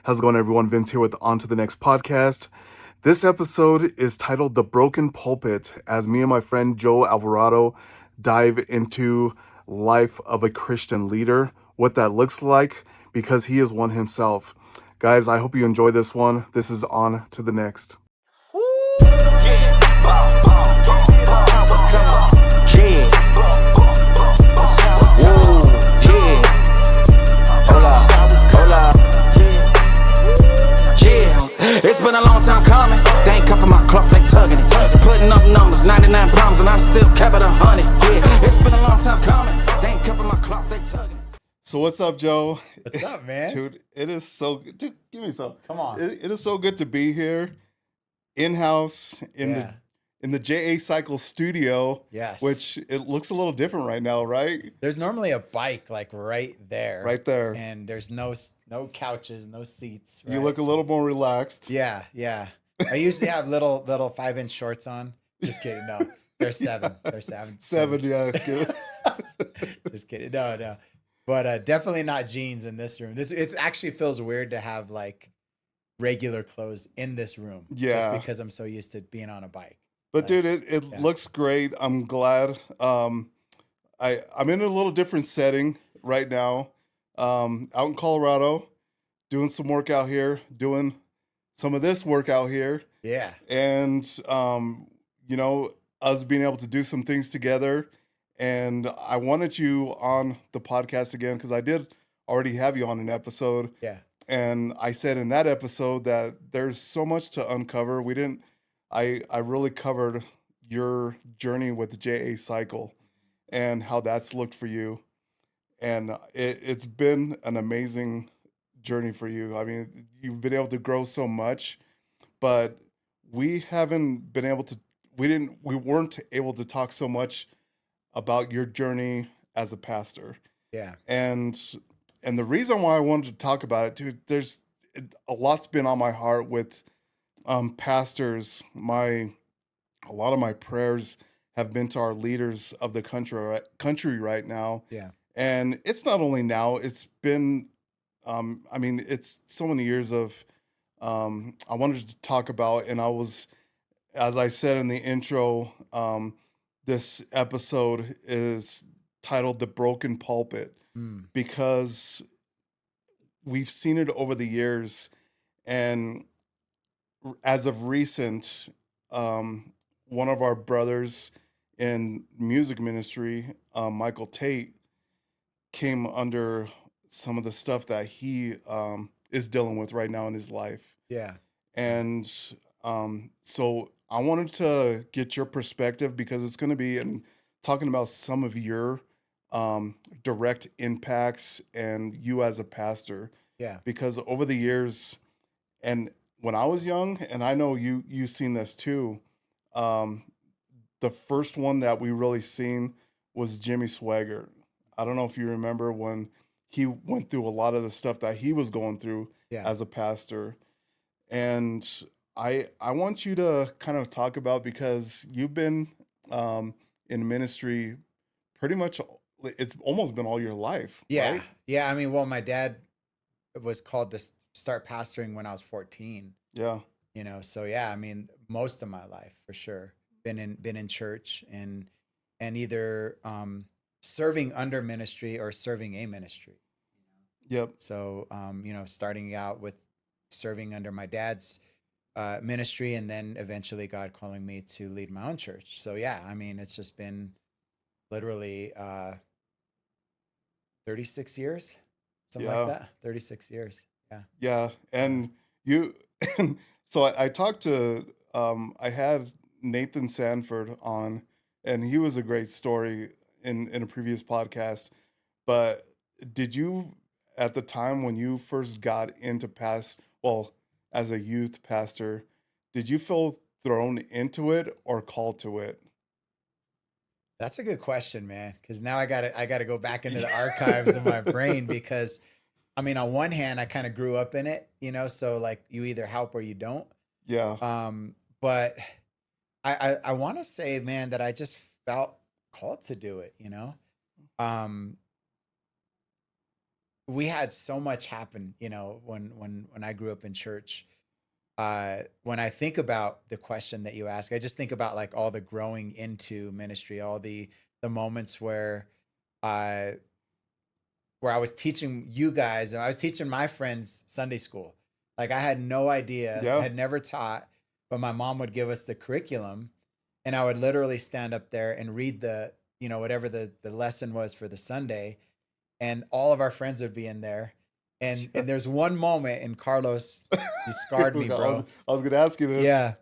How's it going, everyone? Vince here with On to the Next podcast. This episode is titled The Broken Pulpit, as me and my friend Joe Alvarado dive into life of a Christian leader, what that looks like, because he is one himself. Guys, I hope you enjoy this one. This is On to the Next. It's been a long time coming. They ain't cuffing my cloth, they tugging it. Putting up numbers, 99 problems, and I still kept it 100. Yeah, it's been a long time coming. They ain't cuffing my cloth, they tugging it. So what's up, Joe? What's up, man? Dude, it is so good. Dude, give me some. Come on. It is so good to be here, in-house, in the JA Cycle studio. Yes. Which it looks a little different right now, right? There's normally a bike like right there. Right there. And there's no couches, no seats. You right? look a little more relaxed. Yeah. I usually have little 5-inch shorts on. Just kidding. No, they're 7. They're 7. 7, yeah. Just kidding. No. But definitely not jeans in this room. It actually feels weird to have like regular clothes in this room. Yeah. Just because I'm so used to being on a bike. But dude, it looks great. I'm glad. I'm in a little different setting right now. Out in Colorado, doing some work out here, doing some of this work out here. Yeah. And us being able to do some things together. And I wanted you on the podcast again because I did already have you on an episode. Yeah. And I said in that episode that there's so much to uncover. I really covered your journey with the JA Cycle and how that's looked for you. And it's been an amazing journey for you. I mean, you've been able to grow so much, but we haven't been able to, we weren't able to talk so much about your journey as a pastor. Yeah. And the reason why I wanted to talk about it, dude, a lot's been on my heart with pastors. A lot of my prayers have been to our leaders of the country right now. Yeah. And it's not only now, it's been, it's so many years of, I wanted to talk about, and as I said in the intro, this episode is titled The Broken Pulpit because we've seen it over the years. And as of recent, one of our brothers in music ministry, Michael Tate, came under some of the stuff that he is dealing with right now in his life. Yeah. And so I wanted to get your perspective because it's going to be talking about some of your direct impacts and you as a pastor. Yeah. Because over the years, and when I was young, and I know you've seen this too, the first one that we really seen was Jimmy Swaggart. I don't know if you remember when he went through a lot of the stuff that he was going through as a pastor. And I want you to kind of talk about, because you've been in ministry pretty much, it's almost been all your life. Yeah. Right? Yeah. I mean, well, my dad was called to start pastoring when I was 14. Yeah. So yeah, I mean, most of my life for sure been in church and either serving under ministry or serving a ministry. Yep. So starting out with serving under my dad's ministry, and then eventually God calling me to lead my own church. So yeah, I mean, it's just been literally 36 years, something like that. 36 years. Yeah. Yeah. And so I talked to, I had Nathan Sanford on, and he was a great story in a previous podcast. But did you, at the time when you first got into as a youth pastor, did you feel thrown into it or called to it? That's a good question, man. Because now I gotta go back into the archives of my brain, because I mean, on one hand, I kind of grew up in it, so like you either help or you don't. Yeah. But I want to say, man, that I just felt called to do it, we had so much happen, when I grew up in church. When I think about the question that you ask, I just think about like all the growing into ministry, all the moments I where I was teaching you guys, and I was teaching my friends Sunday school. Like I had no idea, Yeah. had never taught, but my mom would give us the curriculum, and I would literally stand up there and read whatever the lesson was for the Sunday, and all of our friends would be in there. And there's one moment, and Carlos, you scarred me, bro. I was gonna ask you this. Yeah.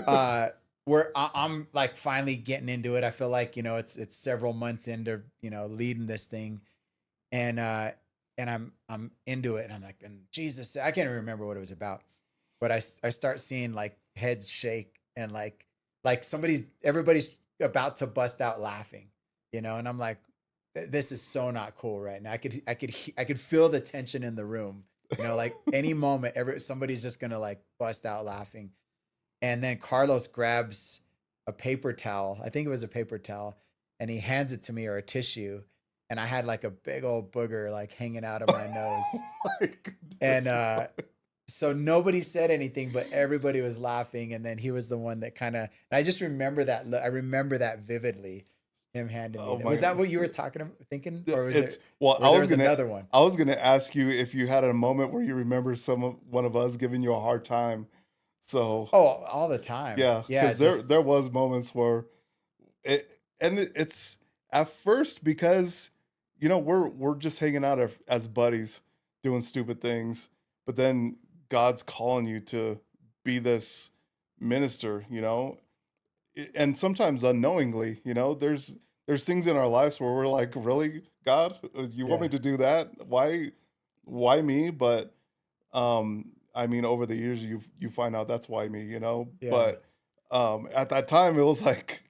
Uh, where I'm like finally getting into it. I feel like, it's several months into, leading this thing. And I'm into it. And I'm like, and Jesus, I can't even remember what it was about, but I start seeing like heads shake and like everybody's about to bust out laughing, and I'm like, this is so not cool right now. I could feel the tension in the room, like any moment, somebody's just gonna like bust out laughing. And then Carlos grabs a paper towel. I think it was a paper towel, and he hands it to me, or a tissue. And I had like a big old booger like hanging out of my nose. Oh my goodness. And so nobody said anything, but everybody was laughing. And then he was the one that I just remember that. I remember that vividly. Him handing me. Was that what you were thinking, or was it? Well, I was another one. I was gonna ask you if you had a moment where you remember one of us giving you a hard time. So all the time. Yeah, yeah. Because there was moments where it's at first because we're just hanging out as buddies doing stupid things, but then God's calling you to be this minister, and sometimes unknowingly, there's things in our lives where we're like, really, God, you want me to do that? Why me? But I mean, over the years, you find out that's why me, Yeah. But at that time, it was like,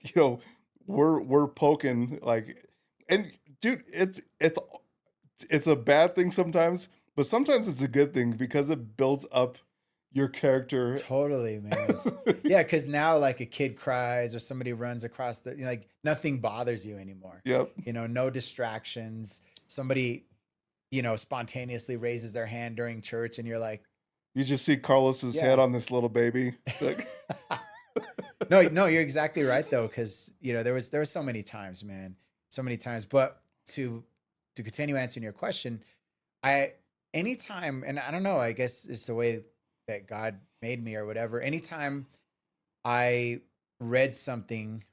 we're poking like, and dude, it's a bad thing sometimes, but sometimes it's a good thing because it builds up your character. Totally, man. Yeah, because now like a kid cries or somebody runs across like nothing bothers you anymore. Yep. No distractions. Somebody, spontaneously raises their hand during church, and you're like, you just see Carlos's head on this little baby. Like, no, you're exactly right though, because there was so many times, man, so many times. But to continue answering your question, anytime, and I don't know, I guess it's the way that God made me or whatever. Anytime I read something,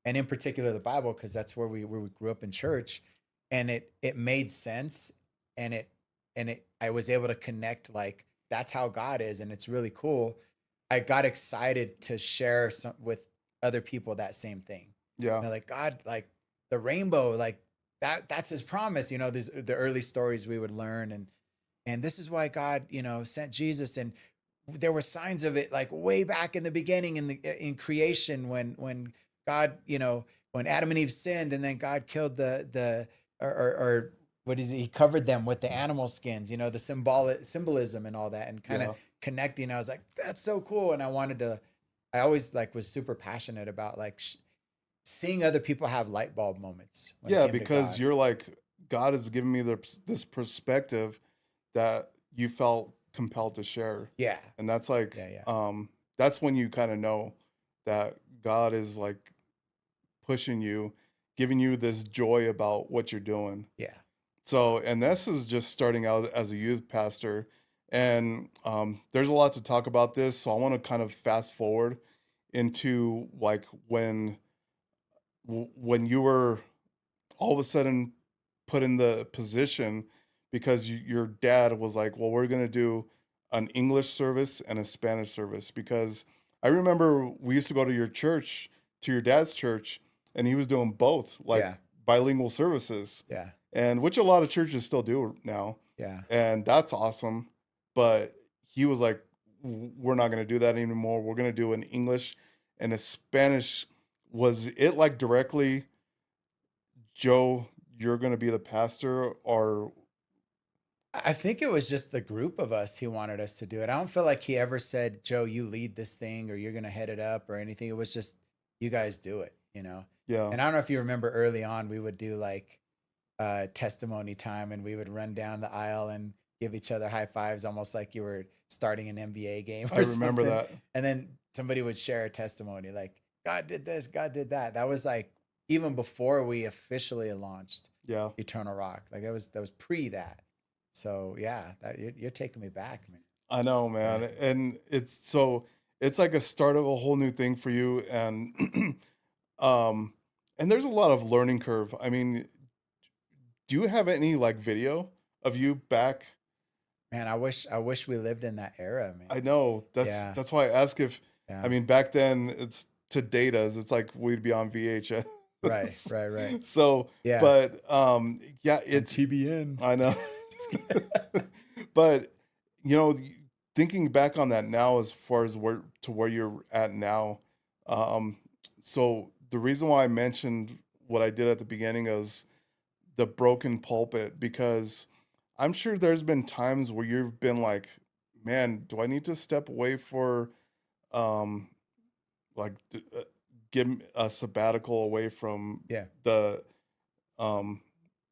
and in particular the Bible, because that's where we grew up in church, and it made sense, and I was able to connect, like that's how God is, and it's really cool. I got excited to share with other people that same thing. Yeah. Like God, like the rainbow, like that's his promise. The early stories we would learn, and this is why God, sent Jesus, and there were signs of it like way back in the beginning in creation when God, when Adam and Eve sinned, and then God killed or what is it? He covered them with the animal skins, the symbolism and all that, and kind of connecting. I was like, that's so cool. And I always like was super passionate about like seeing other people have light bulb moments. Yeah, because you're like, God has given me this perspective that you felt compelled to share. Yeah. And that's like, that's when you kind of know that God is like pushing you, giving you this joy about what you're doing. Yeah. So, and this is just starting out as a youth pastor. And there's a lot to talk about this. So I want to kind of fast forward into like when you were all of a sudden put in the position because your dad was like, well, we're going to do an English service and a Spanish service. Because I remember we used to go to your church, to your dad's church, and he was doing both, like bilingual services. Yeah. And which a lot of churches still do now. Yeah. And that's awesome. But he was like, we're not going to do that anymore. We're going to do an English and a Spanish. Was it like directly, Joe, you're going to be the pastor? Or I think it was just the group of us he wanted us to do it. I don't feel like he ever said, Joe, you lead this thing or you're going to head it up or anything. It was just, you guys do it, Yeah. And I don't know if you remember early on, we would do like testimony time, and we would run down the aisle and give each other high fives, almost like you were starting an NBA game or I remember something. that. And then somebody would share a testimony like, God did this, God did that. That was like even before we officially launched Yeah. Eternal Rock. Like that was pre that. So yeah, you're taking me back, man. I know, man. And it's like a start of a whole new thing for you. And and there's a lot of learning curve. I mean, do you have any like video of you back? Man, I wish we lived in that era, man. I know Yeah. that's why I ask if, Yeah. I mean, back then it's to date us, it's like we'd be on VHS. Right. So, Yeah. but yeah, it's TBN. I know. But you know, thinking back on that now, as far as where you're at now, so the reason why I mentioned what I did at the beginning is the broken pulpit, because I'm sure there's been times where you've been like, man, do I need to step away for um like give a sabbatical away from Yeah. um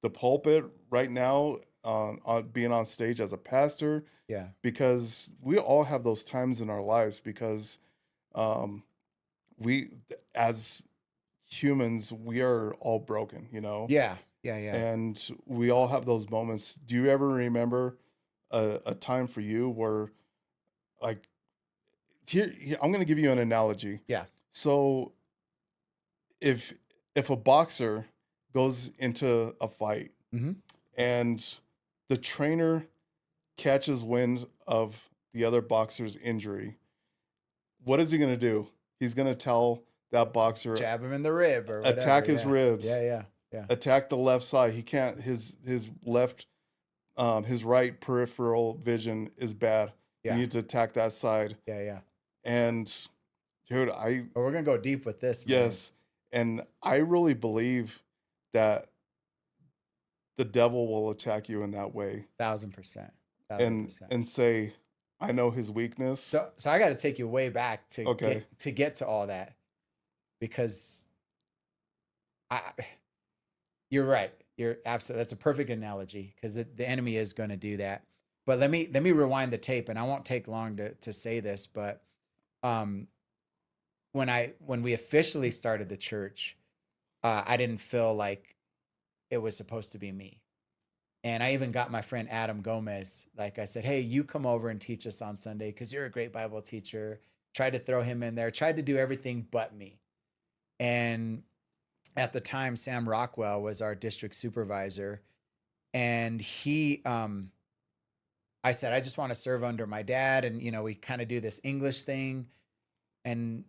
the pulpit right now, on being on stage as a pastor, Yeah. because we all have those times in our lives, because um we, as humans, we are all broken, you know. Yeah. And we all have those moments. Do you ever remember a time for you where, like, here I'm going to give you an analogy. Yeah. So if a boxer goes into a fight Mm-hmm. and the trainer catches wind of the other boxer's injury, what is he going to do? He's going to tell that boxer, Jab him in the rib or whatever. attack his ribs. Yeah. Attack the left side. He can't. His left, his right peripheral vision is bad. Yeah. You need to attack that side. Yeah. And dude, But we're gonna go deep with this, man. yes, and I really believe that the devil will attack you in that way, 1,000%. and say, I know his weakness. So I got to take you way back to Okay. get to all that, because you're right. You're absolutely, that's a perfect analogy, because the enemy is going to do that. But let me rewind the tape, and I won't take long to say this, but when we officially started the church, I didn't feel like it was supposed to be me. And I even got my friend Adam Gomez. Like I said, hey, you come over and teach us on Sunday because you're a great Bible teacher. Tried to throw him in there, tried to do everything but me. And at the time, Sam Rockwell was our district supervisor. And he, I said, I just want to serve under my dad. And, you know, we kind of do this English thing. And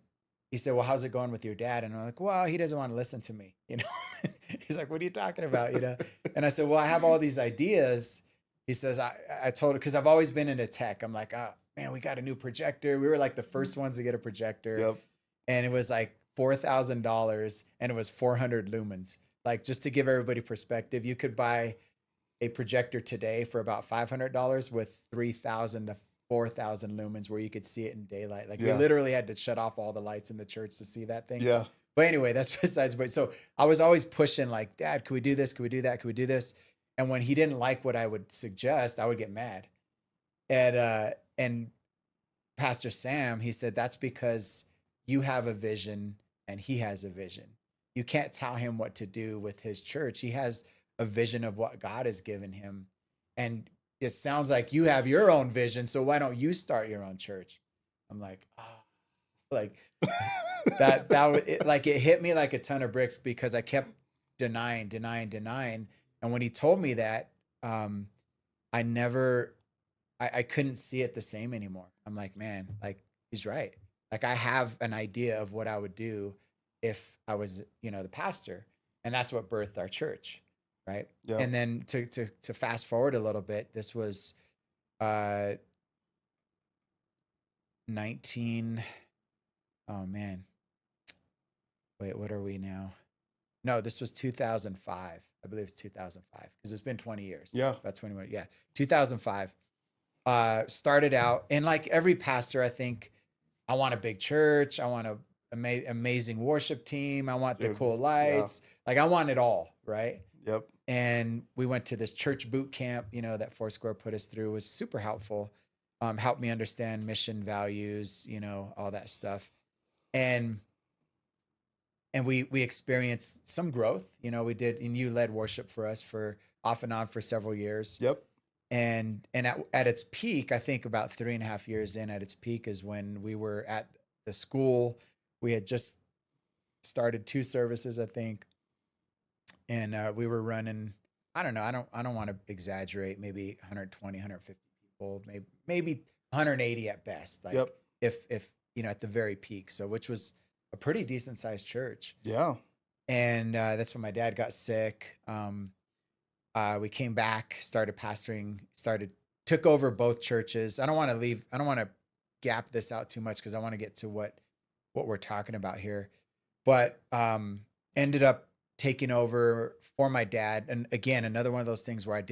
he said, well, how's it going with your dad? And I'm like, well, he doesn't want to listen to me, you know. He's like, what are you talking about, you know? And I said, well, I have all these ideas. He says, I told him, because I've always been into tech. I'm like, oh, man, we got a new projector. We were like the first ones to get a projector. Yep. And it was like $4,000, and it was 400 lumens. Like, just to give everybody perspective, you could buy a projector today for about $500 with 3,000 to 4,000 lumens, where you could see it in daylight. Like, we literally had to shut off all the lights in the church to see that thing. Yeah. But anyway, that's besides. But so I was always pushing, like, Dad, could we do this? Could we do that? Could we do this? And when he didn't like what I would suggest, I would get mad. And Pastor Sam, he said, that's because you have a vision and he has a vision. You can't tell him what to do with his church. He has a vision of what God has given him. And it sounds like you have your own vision. So why don't you start your own church? I'm like, oh, like it hit me like a ton of bricks, because I kept denying. And when he told me that, I couldn't see it the same anymore. I'm like, man, like, he's right. Like, I have an idea of what I would do if I was, you know, the pastor. And that's what birthed our church. Right. Yeah. And then to fast forward a little bit, this was 19. Oh man. Wait, what are we now? No, this was 2005. I believe it's 2005, because it's been 20 years. Yeah. About 21. Yeah. 2005. Started out, and like every pastor, I think, I want a big church. I want a amazing worship team. I want the cool lights. Like, I want it all. Right. Yep. And we went to this church boot camp, that Foursquare put us through. It was super helpful. Helped me understand mission values, all that stuff. And we experienced some growth. We did, and you led worship for us for off and on for several years. Yep. And at its peak, I think about 3.5 years in, at its peak is when we were at the school. We had just started 2 services, I think, and we were running. I don't know. I don't want to exaggerate. Maybe 120, 150 people, maybe 180 at best. Like Yep. if at the very peak. So which was a pretty decent sized church. Yeah. And that's when my dad got sick. We came back, started pastoring, took over both churches. I don't want to gap this out too much because I want to get to what we're talking about here. But ended up taking over for my dad. And again, another one of those things where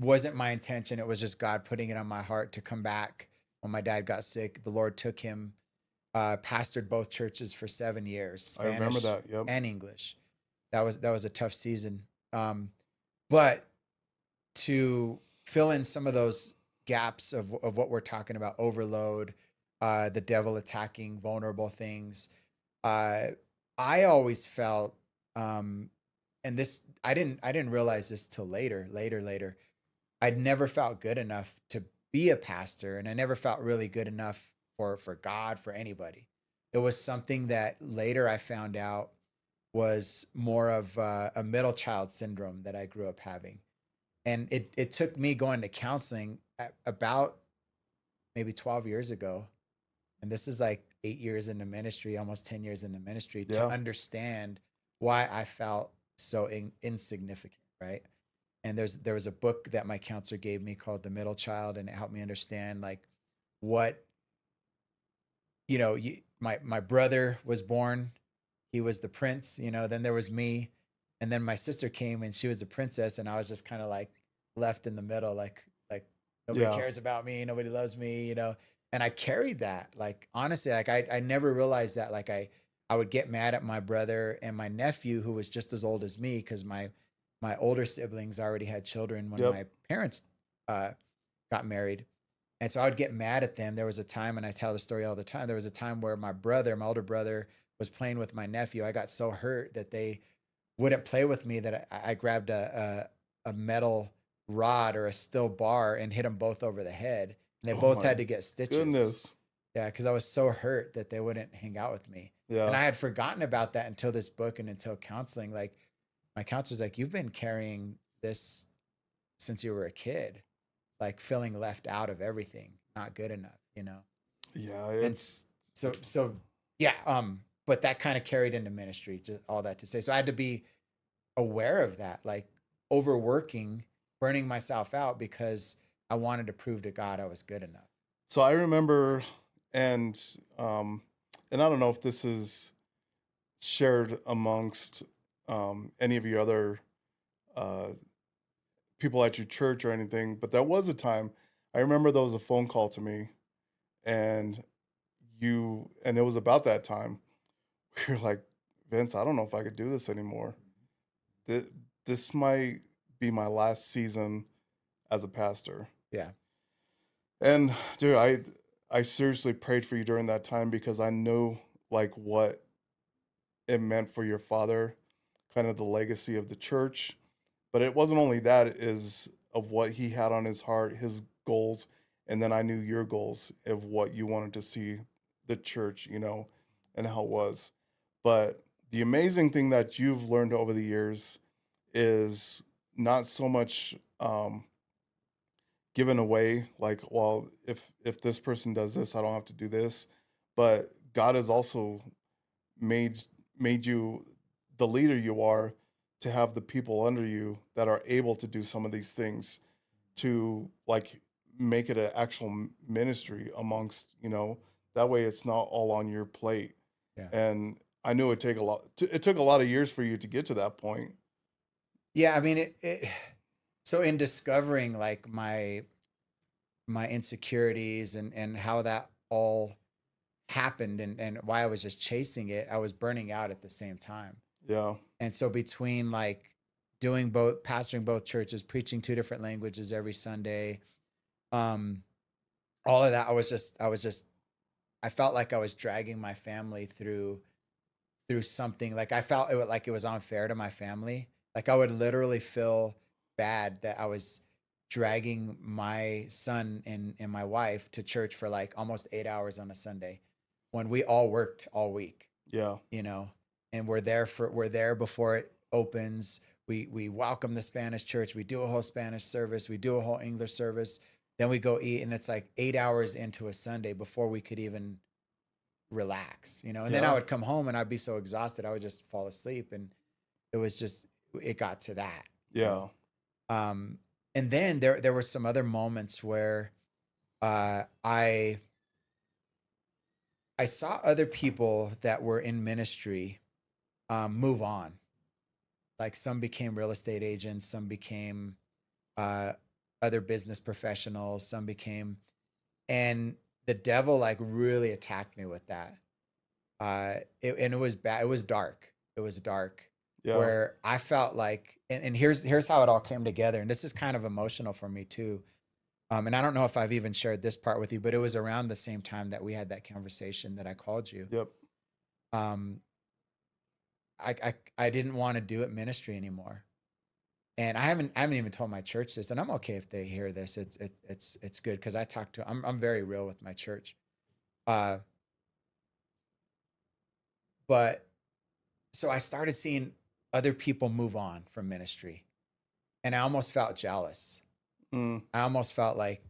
wasn't my intention. It was just God putting it on my heart to come back when my dad got sick. The Lord took him, pastored both churches for 7 years, Spanish I remember that. Yep. and English. That was a tough season. But to fill in some of those gaps of what we're talking about, overload, the devil attacking vulnerable things. I always felt, and this, I didn't realize this till later. I'd never felt good enough to be a pastor, and I never felt really good enough for God, for anybody. It was something that later I found out was more of a middle child syndrome that I grew up having. And it took me going to counseling about maybe 12 years ago. And this is like 8 years into ministry, almost 10 years into ministry, to understand why I felt so insignificant, right? And there was a book that my counselor gave me called The Middle Child, and it helped me understand like what, my brother was born, he was the prince, then there was me, and then my sister came and she was the princess, and I was just kind of like left in the middle, like nobody cares about me, nobody loves me, and I carried that. Like, honestly, like I never realized that. Like I would get mad at my brother and my nephew, who was just as old as me, because my older siblings already had children when my parents got married. And so I would get mad at them. There was a time, and I tell the story all the time, there was a time where my older brother, was playing with my nephew. I got so hurt that they wouldn't play with me that I grabbed a metal rod or a steel bar and hit them both over the head. And they both had to get stitches. Goodness. Yeah, because I was so hurt that they wouldn't hang out with me. Yeah. And I had forgotten about that until this book and until counseling. Like, my counselor's like, you've been carrying this since you were a kid, like feeling left out of everything, not good enough, Yeah. And so yeah. But that kind of carried into ministry, just all that to say. So I had to be aware of that, like overworking, burning myself out because I wanted to prove to God I was good enough. So I remember, and I don't know if this is shared amongst any of your other people at your church or anything, but there was a time, I remember there was a phone call to me, and it was about that time. You're like, Vince, I don't know if I could do this anymore. This might be my last season as a pastor. Yeah. And dude, I seriously prayed for you during that time because I knew like what it meant for your father, kind of the legacy of the church. But it wasn't only that, is of what he had on his heart, his goals, and then I knew your goals of what you wanted to see the church, and how it was. But the amazing thing that you've learned over the years is not so much given away, like, well, if this person does this, I don't have to do this. But God has also made you the leader you are, to have the people under you that are able to do some of these things, to like make it an actual ministry amongst, that way it's not all on your plate. Yeah. And I knew it took a lot of years for you to get to that point. Yeah. I mean, so in discovering like my insecurities and how that all happened and why I was just chasing it, I was burning out at the same time. Yeah. And so between like pastoring both churches, preaching 2 different languages every Sunday. Um, all of that, I felt like I was dragging my family through something. Like I felt like it was unfair to my family. Like I would literally feel bad that I was dragging my son and my wife to church for like almost 8 hours on a Sunday when we all worked all week, Yeah. and we're there before it opens. We welcome the Spanish church. We do a whole Spanish service. We do a whole English service. Then we go eat, and it's like 8 hours into a Sunday before we could even relax, and then I Yeah. would come home and I'd be so exhausted I would just fall asleep, and it got to that. Yeah. And then there were some other moments where I saw other people that were in ministry move on. Like some became real estate agents, some became other business professionals, some became, and the devil like really attacked me with that. And it was bad. It was dark. It was dark Yeah. where I felt like, and here's how it all came together. And this is kind of emotional for me too. And I don't know if I've even shared this part with you, but it was around the same time that we had that conversation that I called you. Yep. Um, I didn't want to do it ministry anymore. And I haven't even told my church this, and I'm okay if they hear this. It's good because I'm very real with my church. But so I started seeing other people move on from ministry, and I almost felt jealous. Mm. I almost felt like,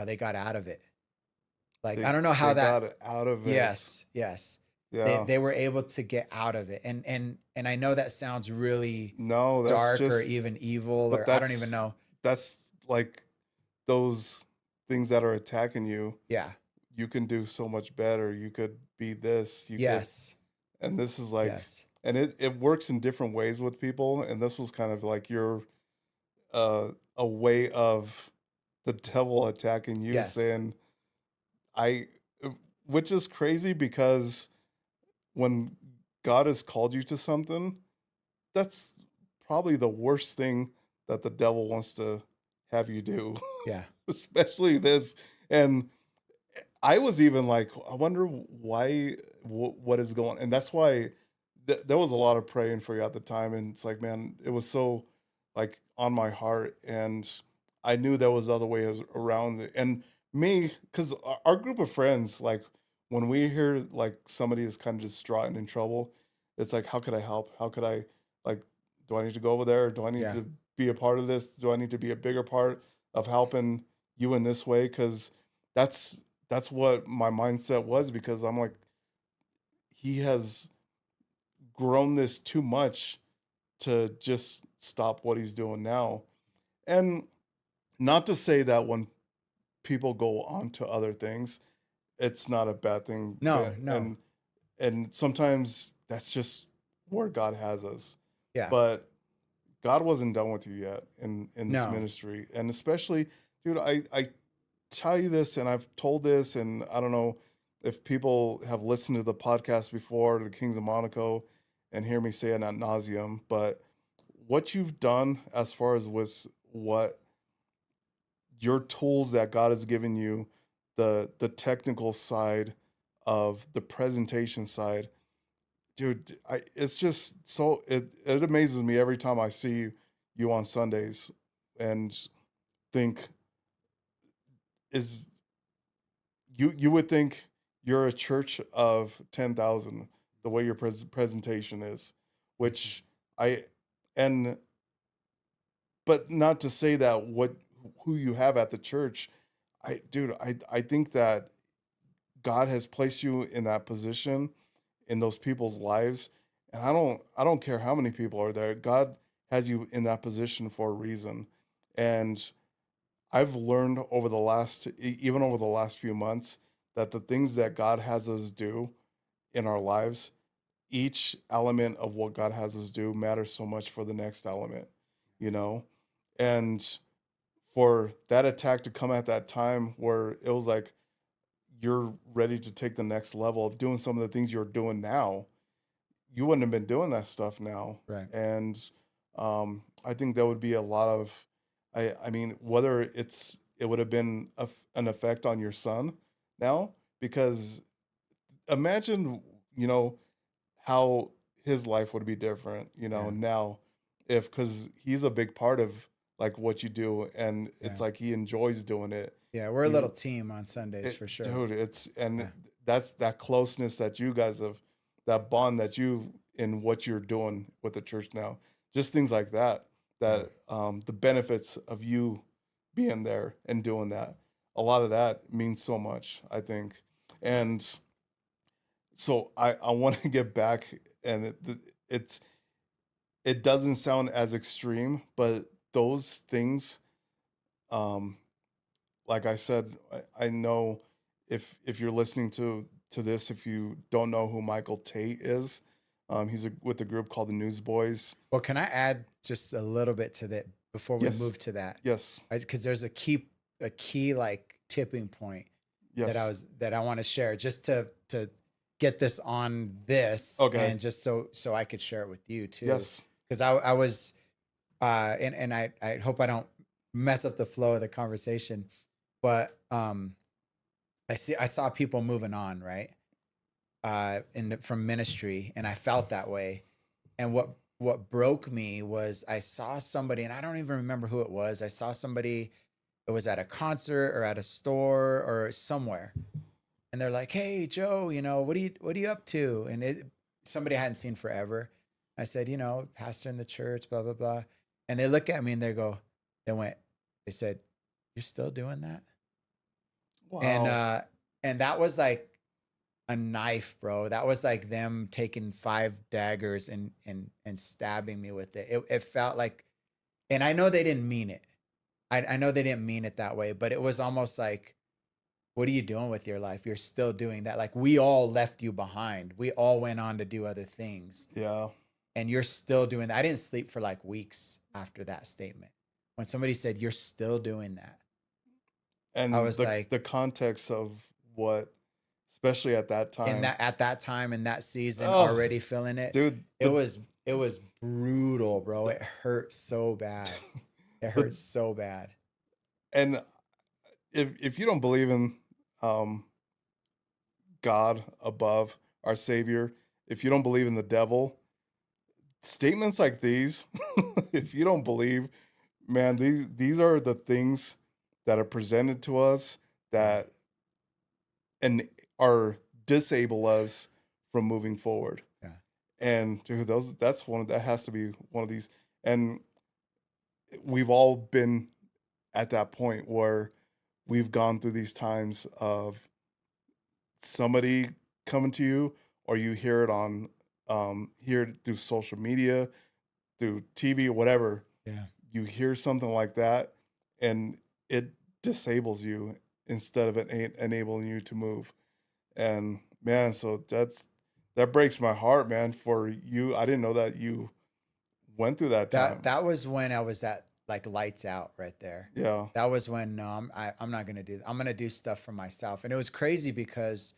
they got out of it. Like, They, I don't know how they that. got it out of it. Yes. Yeah. They were able to get out of it. And I know that sounds really No, that's dark or just, even evil, but or I don't even know. that's like those things that are attacking you. Yeah. You can do so much better. You could be this. You Yes. could, and this is like, Yes. and it works in different ways with people. And this was kind of like your a way of the devil attacking you, Yes. saying, I, which is crazy because when God has called you to something, that's probably the worst thing that the devil wants to have you do, Yeah. especially this. And I was even like, I wonder why, what is going, and that's why there was a lot of praying for you at the time. And it's like, man, it was so like on my heart, and I knew there was other ways around it. And me, because our group of friends, like when we hear like somebody is kind of distraught and in trouble, it's like, how could I help? How could I, like, do I need to go over there? Do I need Yeah. to be a part of this? Do I need to be a bigger part of helping you in this way? Because that's what my mindset was, because I'm like, he has grown this too much to just stop what he's doing now. And not to say that when people go on to other things, it's not a bad thing. No. And sometimes that's just where God has us. Yeah. But God wasn't done with you yet in this No. ministry. And especially, dude, I tell you this, and I've told this, and I don't know if people have listened to the podcast before, the Kings of Monaco, and hear me say it ad nauseum, but what you've done as far as with what your tools that God has given you, the technical side of the presentation side, dude, it's just so, it amazes me every time I see you on Sundays and think, is you would think you're a church of 10,000 the way your presentation is, which I, and but not to say that who you have at the church, I think that God has placed you in that position in those people's lives, and I don't care how many people are there. God has you in that position for a reason. And I've learned over the last, even over the last few months, that the things that God has us do in our lives, each element of what God has us do matters so much for the next element, you know? And for that attack to come at that time where it was like, you're ready to take the next level of doing some of the things you're doing now, you wouldn't have been doing that stuff now. Right. And I think that would be a lot of, I mean, whether it would have been an effect on your son now, because imagine, you know, how his life would be different, you know, Yeah. now, if, because he's a big part of like what you do, and Yeah. it's like he enjoys doing it. Yeah. We're a little Even team on Sundays for sure. dude, it's, and Yeah. that's that closeness that you guys have, that bond that you, in what you're doing with the church now, just things like that, Yeah. that the benefits of you being there and doing that, a lot of that means so much, I think. And so I want to get back, and it's it doesn't sound as extreme, but those things, um like I said, I know, if you're listening to this, if you don't know who Michael Tate is, he's with a group called the Newsboys. Well, can I add just a little bit to that before we Yes, move to that? yes, Because there's a key like tipping point yes. that I want to share just to get this on this Okay. and just so I could share it with you too. Yes. Because I was and I hope I don't mess up the flow of the conversation, but I saw people moving on, right? From ministry, and I felt that way. And what broke me was I saw somebody, and I don't even remember who it was. I saw somebody, it was at a concert or at a store or somewhere, and they're like, "Hey, Joe, what are you up to?" And somebody I hadn't seen forever. I said, pastor in the church, blah blah blah. And they look at me and they said, "You're still doing that?" And Wow. and that was like a knife, bro. That was like them taking 5 daggers and stabbing me with it. It felt like, and I know they didn't mean it. I know they didn't mean it that way, but it was almost like, what are you doing with your life? You're still doing that. Like we all left you behind. We all went on to do other things, Yeah. and you're still doing that. I didn't sleep for like weeks after that statement. When somebody said you're still doing that, I And was like, the context of what, especially at that in time. that at that time in that season, Oh, already feeling it. dude, It was brutal, bro. the It hurt so bad. It the hurt so bad. and if you don't believe in um God above, our Savior, if you don't believe in the devil, statements like these, if you don't believe, man, these are the things that are presented to us Yeah. that, and are disable us from moving forward. Yeah. And dude, that has to be one of these. And we've all been at that point where we've gone through these times of somebody coming to you, or you hear it on, hear it through social media, through TV or whatever. Yeah. You hear something like that, and it disables you instead of it enabling you to move. And man, so that breaks my heart, man, for you. I didn't know that you went through that time. That was when I was at like lights out right there. Yeah. That was when, no, I'm not gonna do that. I'm gonna do stuff for myself. And it was crazy because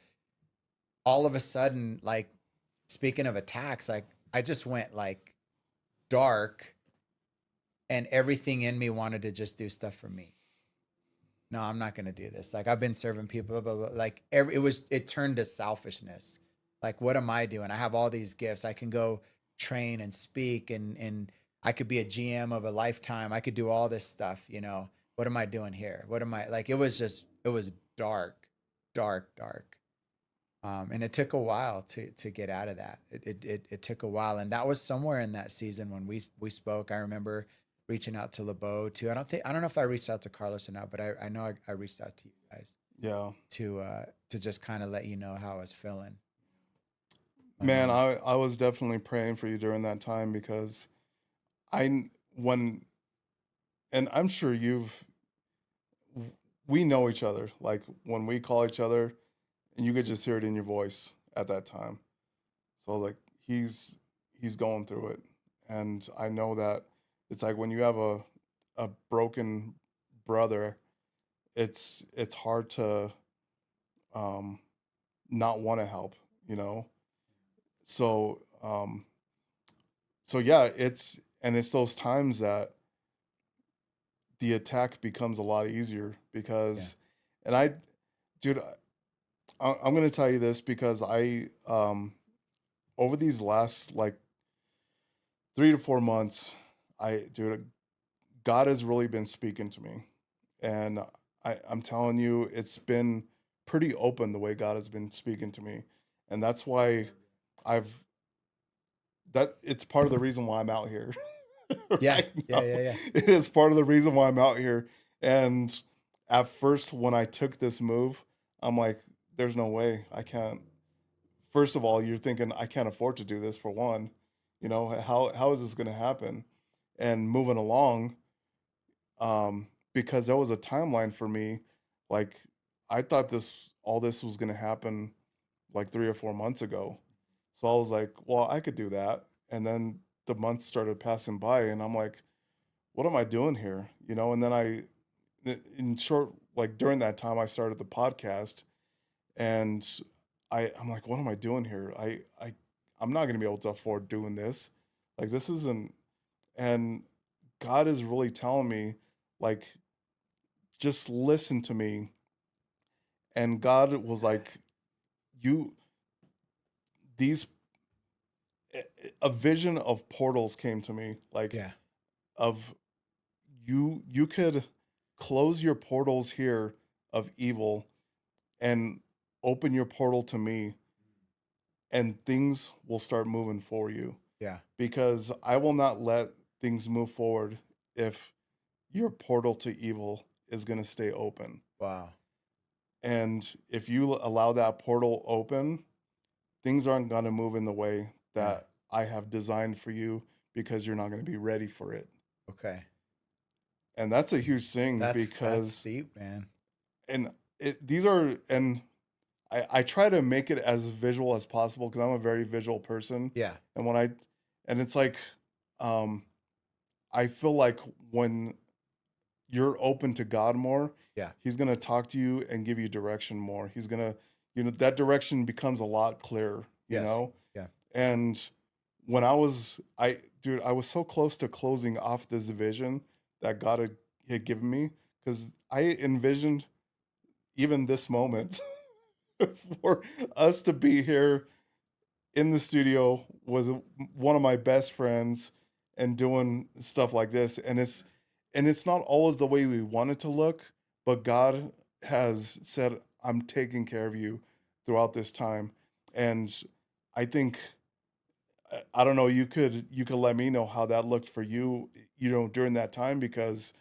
all of a sudden, like, speaking of attacks, like I just went like dark, and everything in me wanted to just do stuff for me. No, I'm not gonna do this. Like I've been serving people, blah, blah, blah. Like it turned to selfishness. Like, what am I doing? I have all these gifts. I can go train and speak, and I could be a GM of a lifetime. I could do all this stuff. What am I doing here? What am I like? It was dark, dark, dark. And it took a while to get out of that. It took a while, and that was somewhere in that season when we spoke. I remember reaching out to LeBeau too. I don't know if I reached out to Carlos or not, but I know I reached out to you guys Yeah. to just kind of let you know how I was feeling. Man, I was definitely praying for you during that time, because when, and I'm sure we know each other. Like when we call each other, and you could just hear it in your voice at that time. So like he's going through it, and I know that it's like when you have a broken brother, it's hard to not want to help. So so yeah, and it's those times that the attack becomes a lot easier Yeah. because, and I, dude, I'm going to tell you this because over these last like 3 to 4 months, dude, God has really been speaking to me. And I'm telling you, it's been pretty open the way God has been speaking to me. And that's why I've, it's part of the reason why I'm out here Yeah. right Yeah. now. Yeah. Yeah. It is part of the reason why I'm out here. And at first, when I took this move, I'm like, there's no way I can't. First of all, you're thinking I can't afford to do this for one. How is this going to happen? And moving along, because there was a timeline for me. Like I thought all this was going to happen like 3 or 4 months ago. So I was like, well, I could do that. And then the months started passing by, and I'm like, what am I doing here? And then in short, like during that time, I started the podcast, and I'm like, what am I doing here? I'm not going to be able to afford doing this. Like this isn't, and God is really telling me, like, just listen to me. And God was like, you, these, a vision of portals came to me, like Yeah. of you could close your portals here of evil and open your portal to me, and things will start moving for you, Yeah. because I will not let things move forward if your portal to evil is going to stay open. Wow. And if you allow that portal open, things aren't going to move in the way Yeah. that I have designed for you, because you're not going to be ready for it. Okay. And that's a huge thing That's because, deep, man. and these are, and I try to make it as visual as possible because I'm a very visual person. Yeah. And and it's like, um, I feel like when you're open to God more, Yeah. He's going to talk to you and give you direction more. He's going to, that direction becomes a lot clearer, Yes. Yeah. And when dude, I was so close to closing off this vision that God had given me, because I envisioned even this moment for us to be here in the studio with one of my best friends and doing stuff like this. And it's not always the way we want it to look, but God has said, I'm taking care of you throughout this time. And I think, I don't know, you could let me know how that looked for you, during that time, because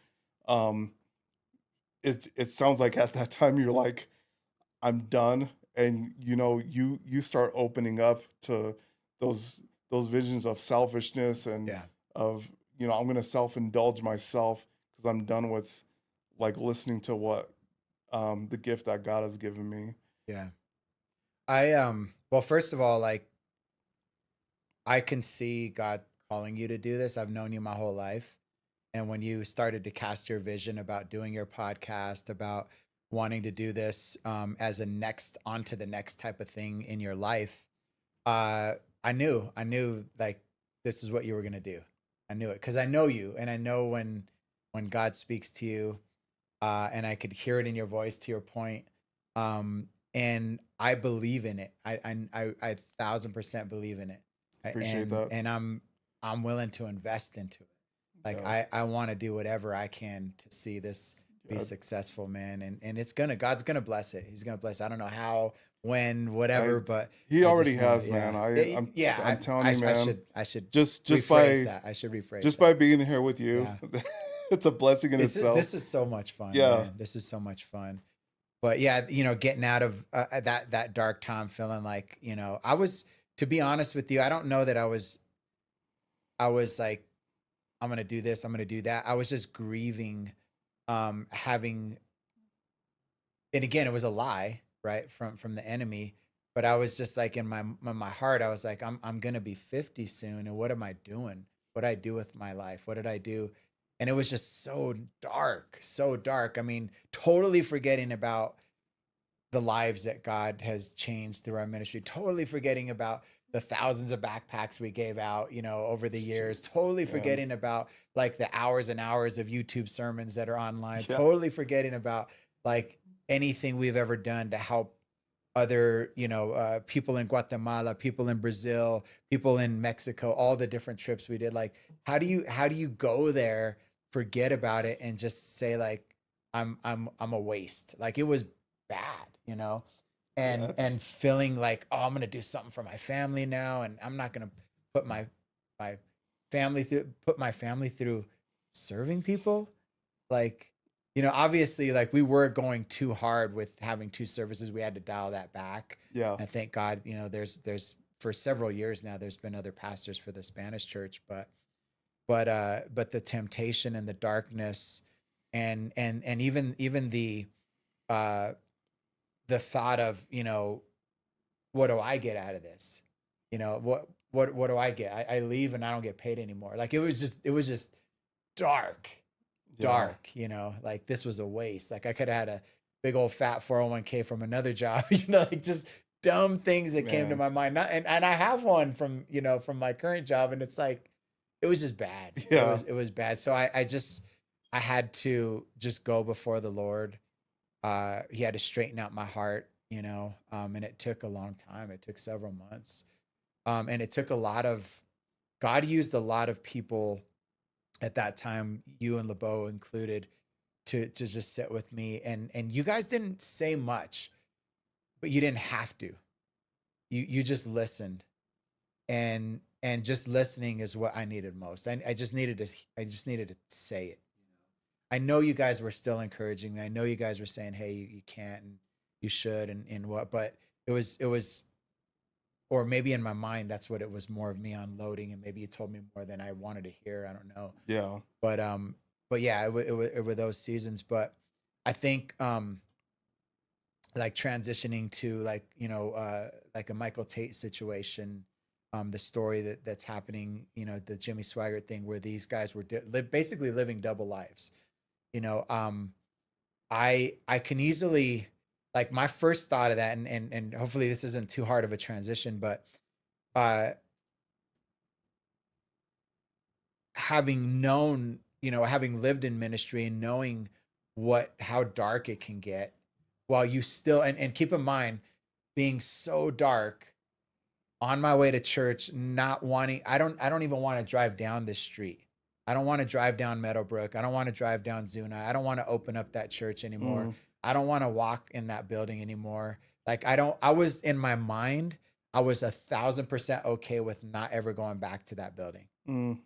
um it sounds like at that time you're like, I'm done. And you start opening up to those visions of selfishness, and Yeah. of, I'm going to self-indulge myself because I'm done with like listening to what the gift that God has given me. Yeah. Well, first of all, like I can see God calling you to do this. I've known you my whole life. And when you started to cast your vision about doing your podcast, about wanting to do this as a next onto the next type of thing in your life, uh, I knew like this is what you were gonna do. I knew it because I know you, and I know when God speaks to you, and I could hear it in your voice. To your point, and I believe in it. I 1,000% believe in it, Appreciate and that. I'm willing to invest into it. Like Yeah. I want to do whatever I can to see this be Yeah. successful, man. And God's gonna bless it. He's gonna bless it. I don't know how, when, I whatever, but He I already just know, has, yeah. man. Yeah, I'm telling you, man. I should Just rephrase by that. I should rephrase just that. by being here with you, Yeah. it's a blessing in itself. This is so much fun, Yeah. man. This is so much fun. But yeah, getting out of that dark time, feeling like, I was, to be honest with you, I don't know that I was like, I'm gonna do this, I'm gonna do that. I was just grieving, having, and again, it was a lie, right, from the enemy. But I was just like, in my heart, I was like, I'm gonna be 50 soon, and what am I doing? What did I do with my life? What did I do? And it was just so dark, so dark. I mean, totally forgetting about the lives that God has changed through our ministry, totally forgetting about the thousands of backpacks we gave out, over the years, totally Yeah. forgetting about like the hours and hours of YouTube sermons that are online, Yeah. totally forgetting about like anything we've ever done to help other, people in Guatemala, people in Brazil, people in Mexico, all the different trips we did. Like, how do you go there, forget about it, and just say like, I'm a waste. Like it was bad. Yeah. And feeling like, oh, I'm gonna do something for my family now, and I'm not gonna put my my family through serving people. Like, obviously, like we were going too hard with having two services. We had to dial that back. Yeah. And thank God, there's for several years now, there's been other pastors for the Spanish church, but the temptation and the darkness and even uh the thought of, what do I get out of this? What do I get? I leave and I don't get paid anymore. Like it was just dark, Yeah. like this was a waste. Like I could have had a big old fat 401k from another job, like just dumb things that came to Man. my mind. Not, and I have one from my current job, and it's like, it was just bad. Yeah. It was bad. So I had to just go before the Lord. He had to straighten out my heart, and it took a long time. It took several months. And it took God used a lot of people at that time, you and LeBeau included, to just sit with me. And you guys didn't say much, but you didn't have to. You just listened. And just listening is what I needed most. I just needed to say it. I know you guys were still encouraging me. I know you guys were saying, hey, you can't and you should and what, but it was, or maybe in my mind, that's what it was, more of me unloading, and maybe you told me more than I wanted to hear. I don't know. Yeah. But yeah, it were those seasons. But I think, like transitioning to like, like a Michael Tate situation, the story that's happening, the Jimmy Swaggart thing, where these guys were basically living double lives. I can easily, like, my first thought of that, and hopefully this isn't too hard of a transition, but having known, having lived in ministry and knowing how dark it can get, while you still, and keep in mind, being so dark, on my way to church, not wanting, I don't even want to drive down this street. I don't want to drive down Meadowbrook. I don't want to drive down Zuna. I don't want to open up that church anymore. Mm. I don't want to walk in that building anymore. Like I was, in my mind, I was 1,000% okay with not ever going back to that building. Mm.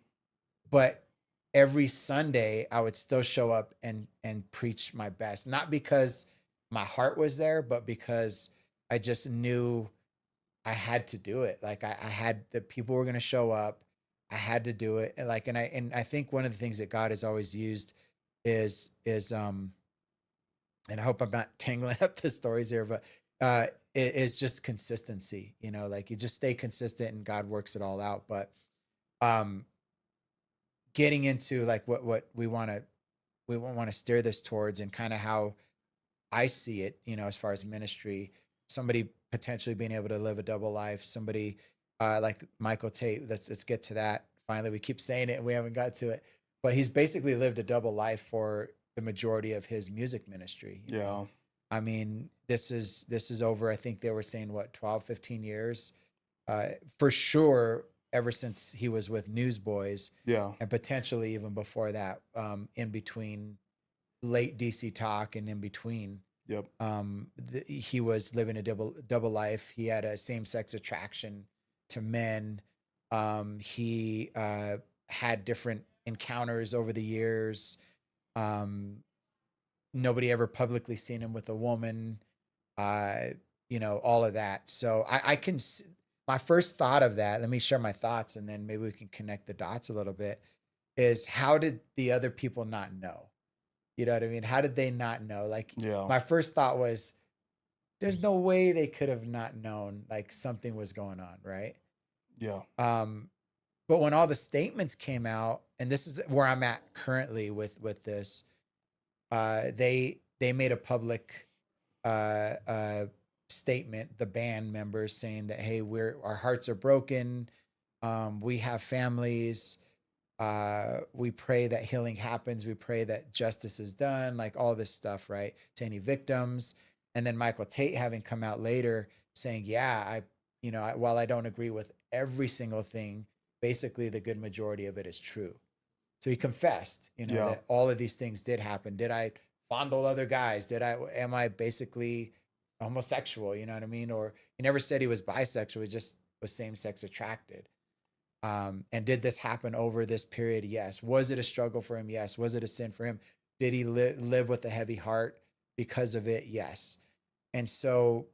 But every Sunday I would still show up and preach my best, not because my heart was there, but because I just knew I had to do it. Like I had, the people were going to show up. I had to do it. And like, and I think one of the things that God has always used is, and I hope I'm not tangling up the stories here, but, it is just consistency, like you just stay consistent and God works it all out. But, getting into like what we want to steer this towards, and kind of how I see it, as far as ministry, somebody potentially being able to live a double life, somebody, like Michael Tate. Let's get to that. Finally, we keep saying it and we haven't got to it, but he's basically lived a double life for the majority of his music ministry. Yeah. I mean, this is over, I think they were saying, what, 12, 15 years, for sure, ever since he was with Newsboys. Yeah. And potentially even before that, in between late DC Talk and in between. Yep. He was living a double life. He had a same-sex attraction to men. He had different encounters over the years. Nobody ever publicly seen him with a woman. All of that. So I can. My first thought of that, let me share my thoughts, and then maybe we can connect the dots a little bit, is how did the other people not know? You know what I mean? How did they not know? Like, Yeah. my first thought was, there's no way they could have not known, like, something was going on, right? Yeah. But when all the statements came out, and this is where I'm at currently with this, they made a public statement, the band members saying that, hey, our hearts are broken. We have families. We pray that healing happens. We pray that justice is done, like all this stuff, right? To any victims. And then Michael Tate having come out later saying, yeah, while I don't agree with every single thing, basically the good majority of it is true. So he confessed, Yeah. that all of these things did happen. Did I fondle other guys? Am I basically homosexual? You know what I mean? Or he never said he was bisexual. He just was same sex attracted. And did this happen over this period? Yes. Was it a struggle for him? Yes. Was it a sin for him? Did he live with a heavy heart because of it? Yes. And so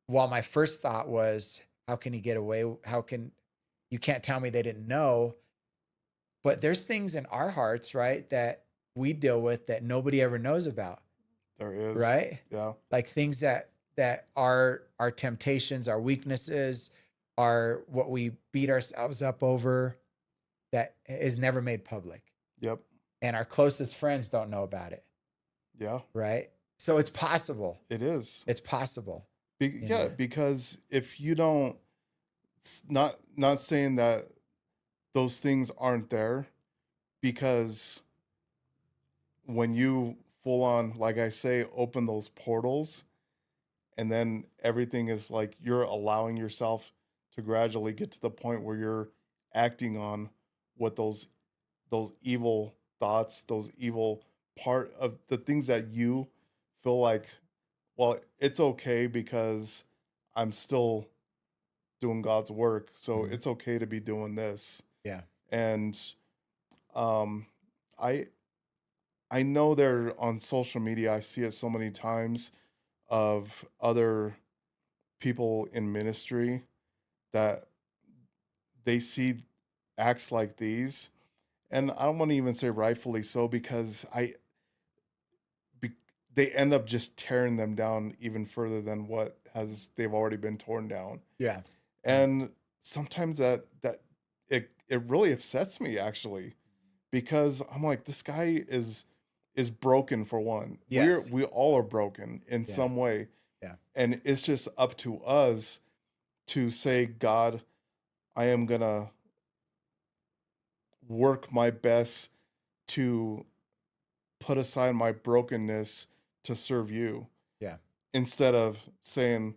while my first thought was, how can he get away? You can't tell me they didn't know, but there's things in our hearts, right, that we deal with that nobody ever knows about. There is. Right? Yeah. Like things that are our temptations, our weaknesses, are what we beat ourselves up over, that is never made public. Yep. And our closest friends don't know about it. Yeah. Right? So it's possible. It is. It's possible. Yeah, because if you don't, not saying that those things aren't there, because when you full on, like I say, open those portals, and then everything is like you're allowing yourself to gradually get to the point where you're acting on what those evil thoughts, those evil part of the things that you feel like, well, it's okay because I'm still doing God's work, so it's okay to be doing this. Yeah. And I know there on social media, I see it so many times of other people in ministry that they see acts like these, and I don't want to even say rightfully so, because they end up just tearing them down even further than they've already been torn down. Yeah. And sometimes that it really upsets me, actually, because I'm like, this guy is broken, for one. Yes. We all are broken in some way. Yeah. And it's just up to us to say, God, I am gonna work my best to put aside my brokenness to serve you. Yeah. Instead of saying,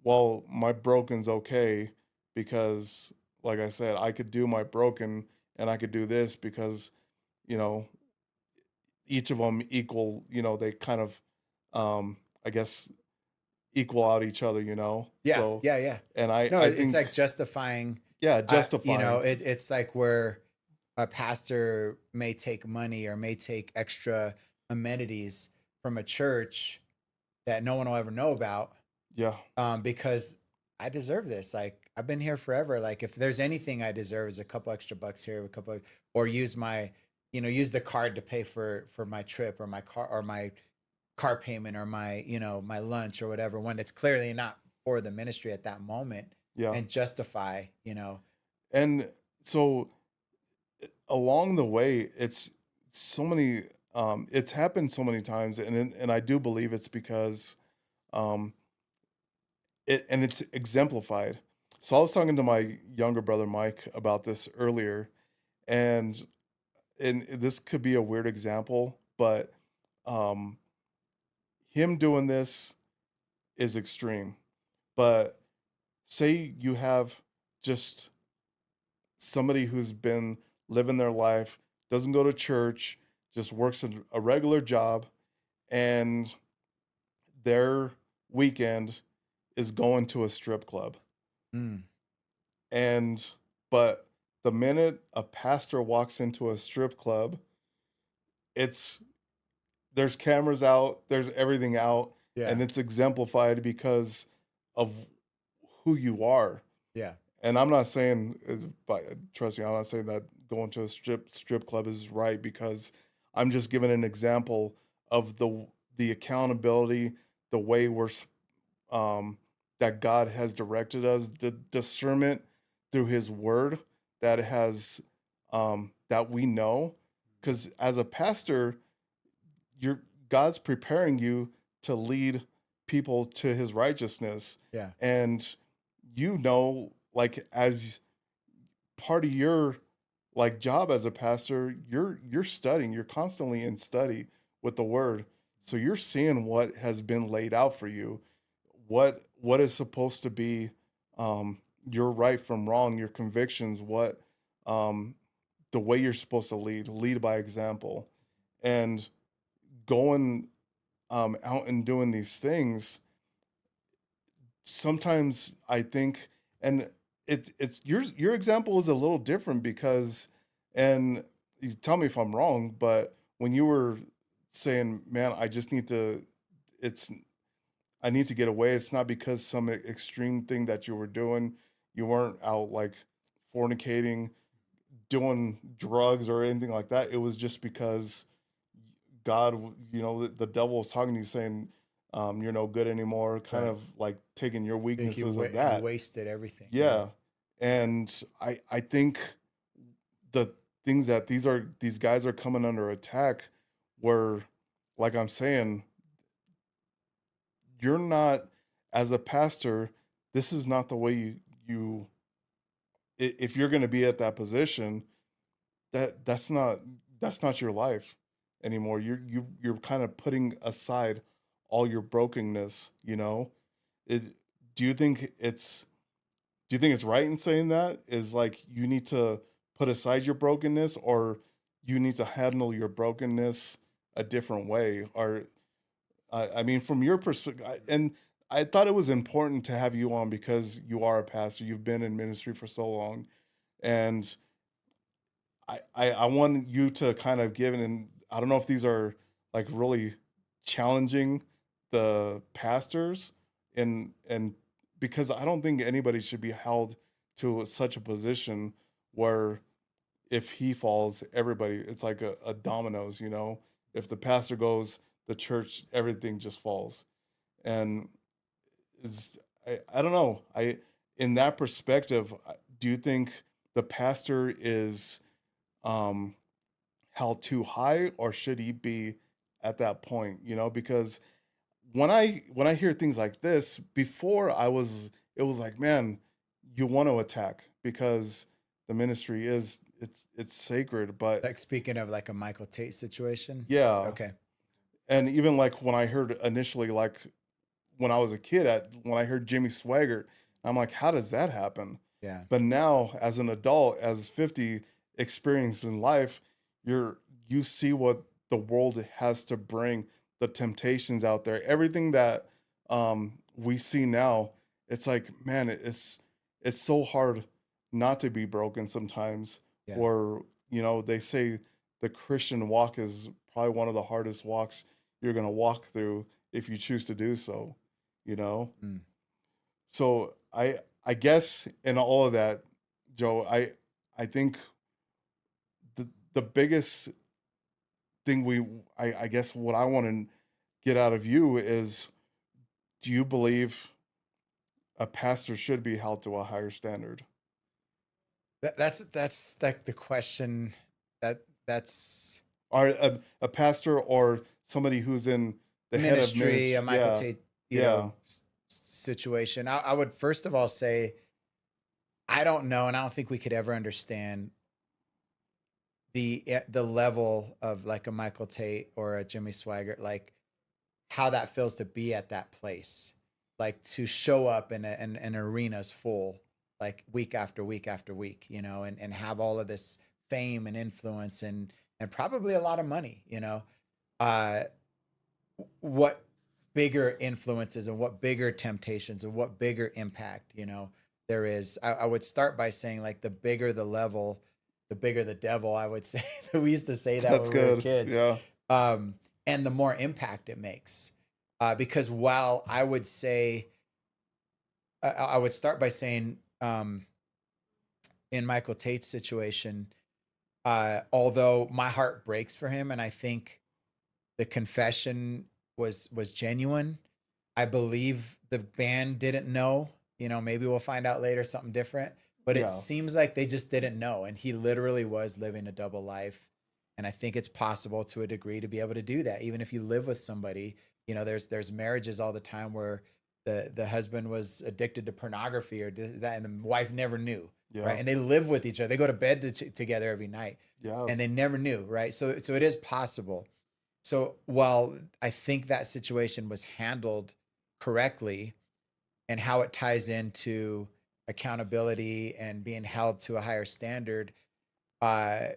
well, my broken's okay because, like I said, I could do my broken and I could do this because, each of them equal, they kind of, I guess, equal out each other, Yeah. So, Yeah. and I think, it's like justifying. Yeah, justifying. It's like where a pastor may take money or may take extra amenities from a church that no one will ever know about. Yeah. Because I deserve this. Like, I've been here forever. Like, if there's anything I deserve is a couple extra bucks here, or use the card to pay for my trip or my car payment or my lunch or whatever, when it's clearly not for the ministry at that moment. Yeah. And justify, And so along the way, it's so many, it's happened so many times, and I do believe it's because, it's exemplified. So I was talking to my younger brother Mike about this earlier, and this could be a weird example, but him doing this is extreme. But say you have just somebody who's been living their life, doesn't go to church, just works a regular job, and their weekend is going to a strip club. But the minute a pastor walks into a strip club, there's cameras out, there's everything out, and it's exemplified because of who you are. Yeah. And I'm not saying, but trust me, I'm not saying that going to a strip club is right, because I'm just giving an example of the accountability, the way we're that God has directed us, the discernment through His Word that has that we know, because as a pastor, God's preparing you to lead people to his righteousness. Yeah. And like as part of your like job as a pastor, you're studying, you're constantly in study with the word. So you're seeing what has been laid out for you, what is supposed to be your right from wrong, your convictions, what um the way you're supposed to lead by example. And going out and doing these things, sometimes I think, and it's your example is a little different because, and you tell me if I'm wrong, but when you were saying, man, I just need to, it's I need to get away. It's not because some extreme thing that you were doing. You weren't out like fornicating, doing drugs or anything like that. It was just because God, the devil was talking to you saying, you're no good anymore, kind Right. of like taking your Think weaknesses of you that. wasted everything. Yeah. And I think the things that these guys are coming under attack were, like I'm saying, you're not, as a pastor, this is not the way you if you're going to be at that position, that's not your life anymore. You're kind of putting aside all your brokenness, it do you think it's right in saying that is like you need to put aside your brokenness, or you need to handle your brokenness a different way? Or I mean, from your perspective, and I thought it was important to have you on because you are a pastor. You've been in ministry for so long, and I want you to kind of give, and I don't know if these are like really challenging the pastors, and because I don't think anybody should be held to such a position where if he falls, everybody, it's like a dominoes, if the pastor goes, the church, everything just falls. And it's, I don't know. In that perspective, do you think the pastor is um, held too high, or should he be at that point? Because when I hear things like this, before it was like, man, you want to attack because the ministry it's sacred, but Like speaking of like a Michael Tate situation. yeah. Okay. And even like when I heard initially, like when I was a kid, when I heard Jimmy Swaggart, I'm like, how does that happen? Yeah. But now, as an adult, as 50, experienced in life, you see what the world has to bring, the temptations out there, everything that we see now. It's like, man, it's so hard not to be broken sometimes. Yeah. Or they say the Christian walk is probably one of the hardest walks you're going to walk through if you choose to do so. Mm. So I guess in all of that, Joe, I think the biggest thing I guess what I want to get out of you is, do you believe a pastor should be held to a higher standard? That's like the question that's Or a pastor, or somebody who's in the head of ministry, ministry? a Michael Yeah, Tate, yeah, situation. I would first of all say, I don't know, and I don't think we could ever understand the level of like a Michael Tate or a Jimmy Swaggart, like how that feels to be at that place, like to show up in an arena's full, like week after week after week, and have all of this fame and influence and probably a lot of money, uh, what bigger influences and what bigger temptations and what bigger impact, there is. I would start by saying, like, the bigger the level, the bigger the devil, I would say. We used to say that that's when we were good. kids. Yeah, And the more impact it makes. Because while I would say, I would start by saying, in Michael Tate's situation, although my heart breaks for him, and I think the confession was genuine, I believe the band didn't know. Maybe we'll find out later something different. But it yeah, seems like they just didn't know, and he literally was living a double life. And I think it's possible to a degree to be able to do that, even if you live with somebody there's marriages all the time where the husband was addicted to pornography or did that, and the wife never knew, right? Yeah. And they live with each other. They go to bed together every night, Yeah. and they never knew, right? So it is possible. So while I think that situation was handled correctly, and how it ties into accountability and being held to a higher standard, uh,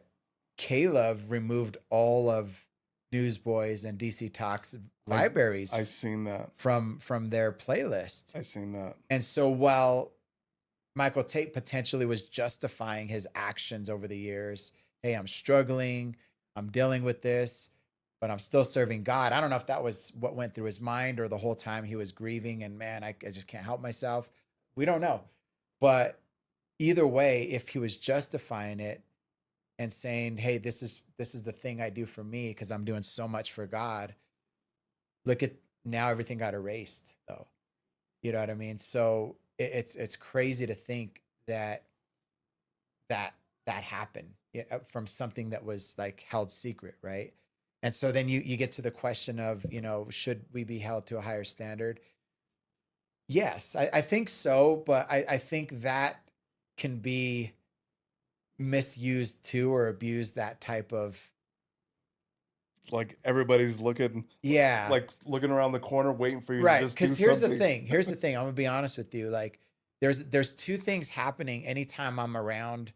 Caleb removed all of Newsboys and DC Talks libraries I seen that. from their playlist. I seen that. And so while Michael Tate potentially was justifying his actions over the years, hey, I'm struggling, I'm dealing with this, but I'm still serving God. I don't know if that was what went through his mind or the whole time he was grieving and man, I just can't help myself. We don't know. But either way, if he was justifying it and saying, hey, this is the thing I do for me because I'm doing so much for God, look at now everything got erased though. You know what I mean? So it's crazy to think that happened from something that was like held secret, right? And so then you get to the question of, should we be held to a higher standard? Yes, I think so, but I think that can be misused too or abused, that type of, Like everybody's looking around the corner waiting for you right. to just do Because here's something. Here's the thing. I'm gonna be honest with you. Like there's two things happening anytime I'm around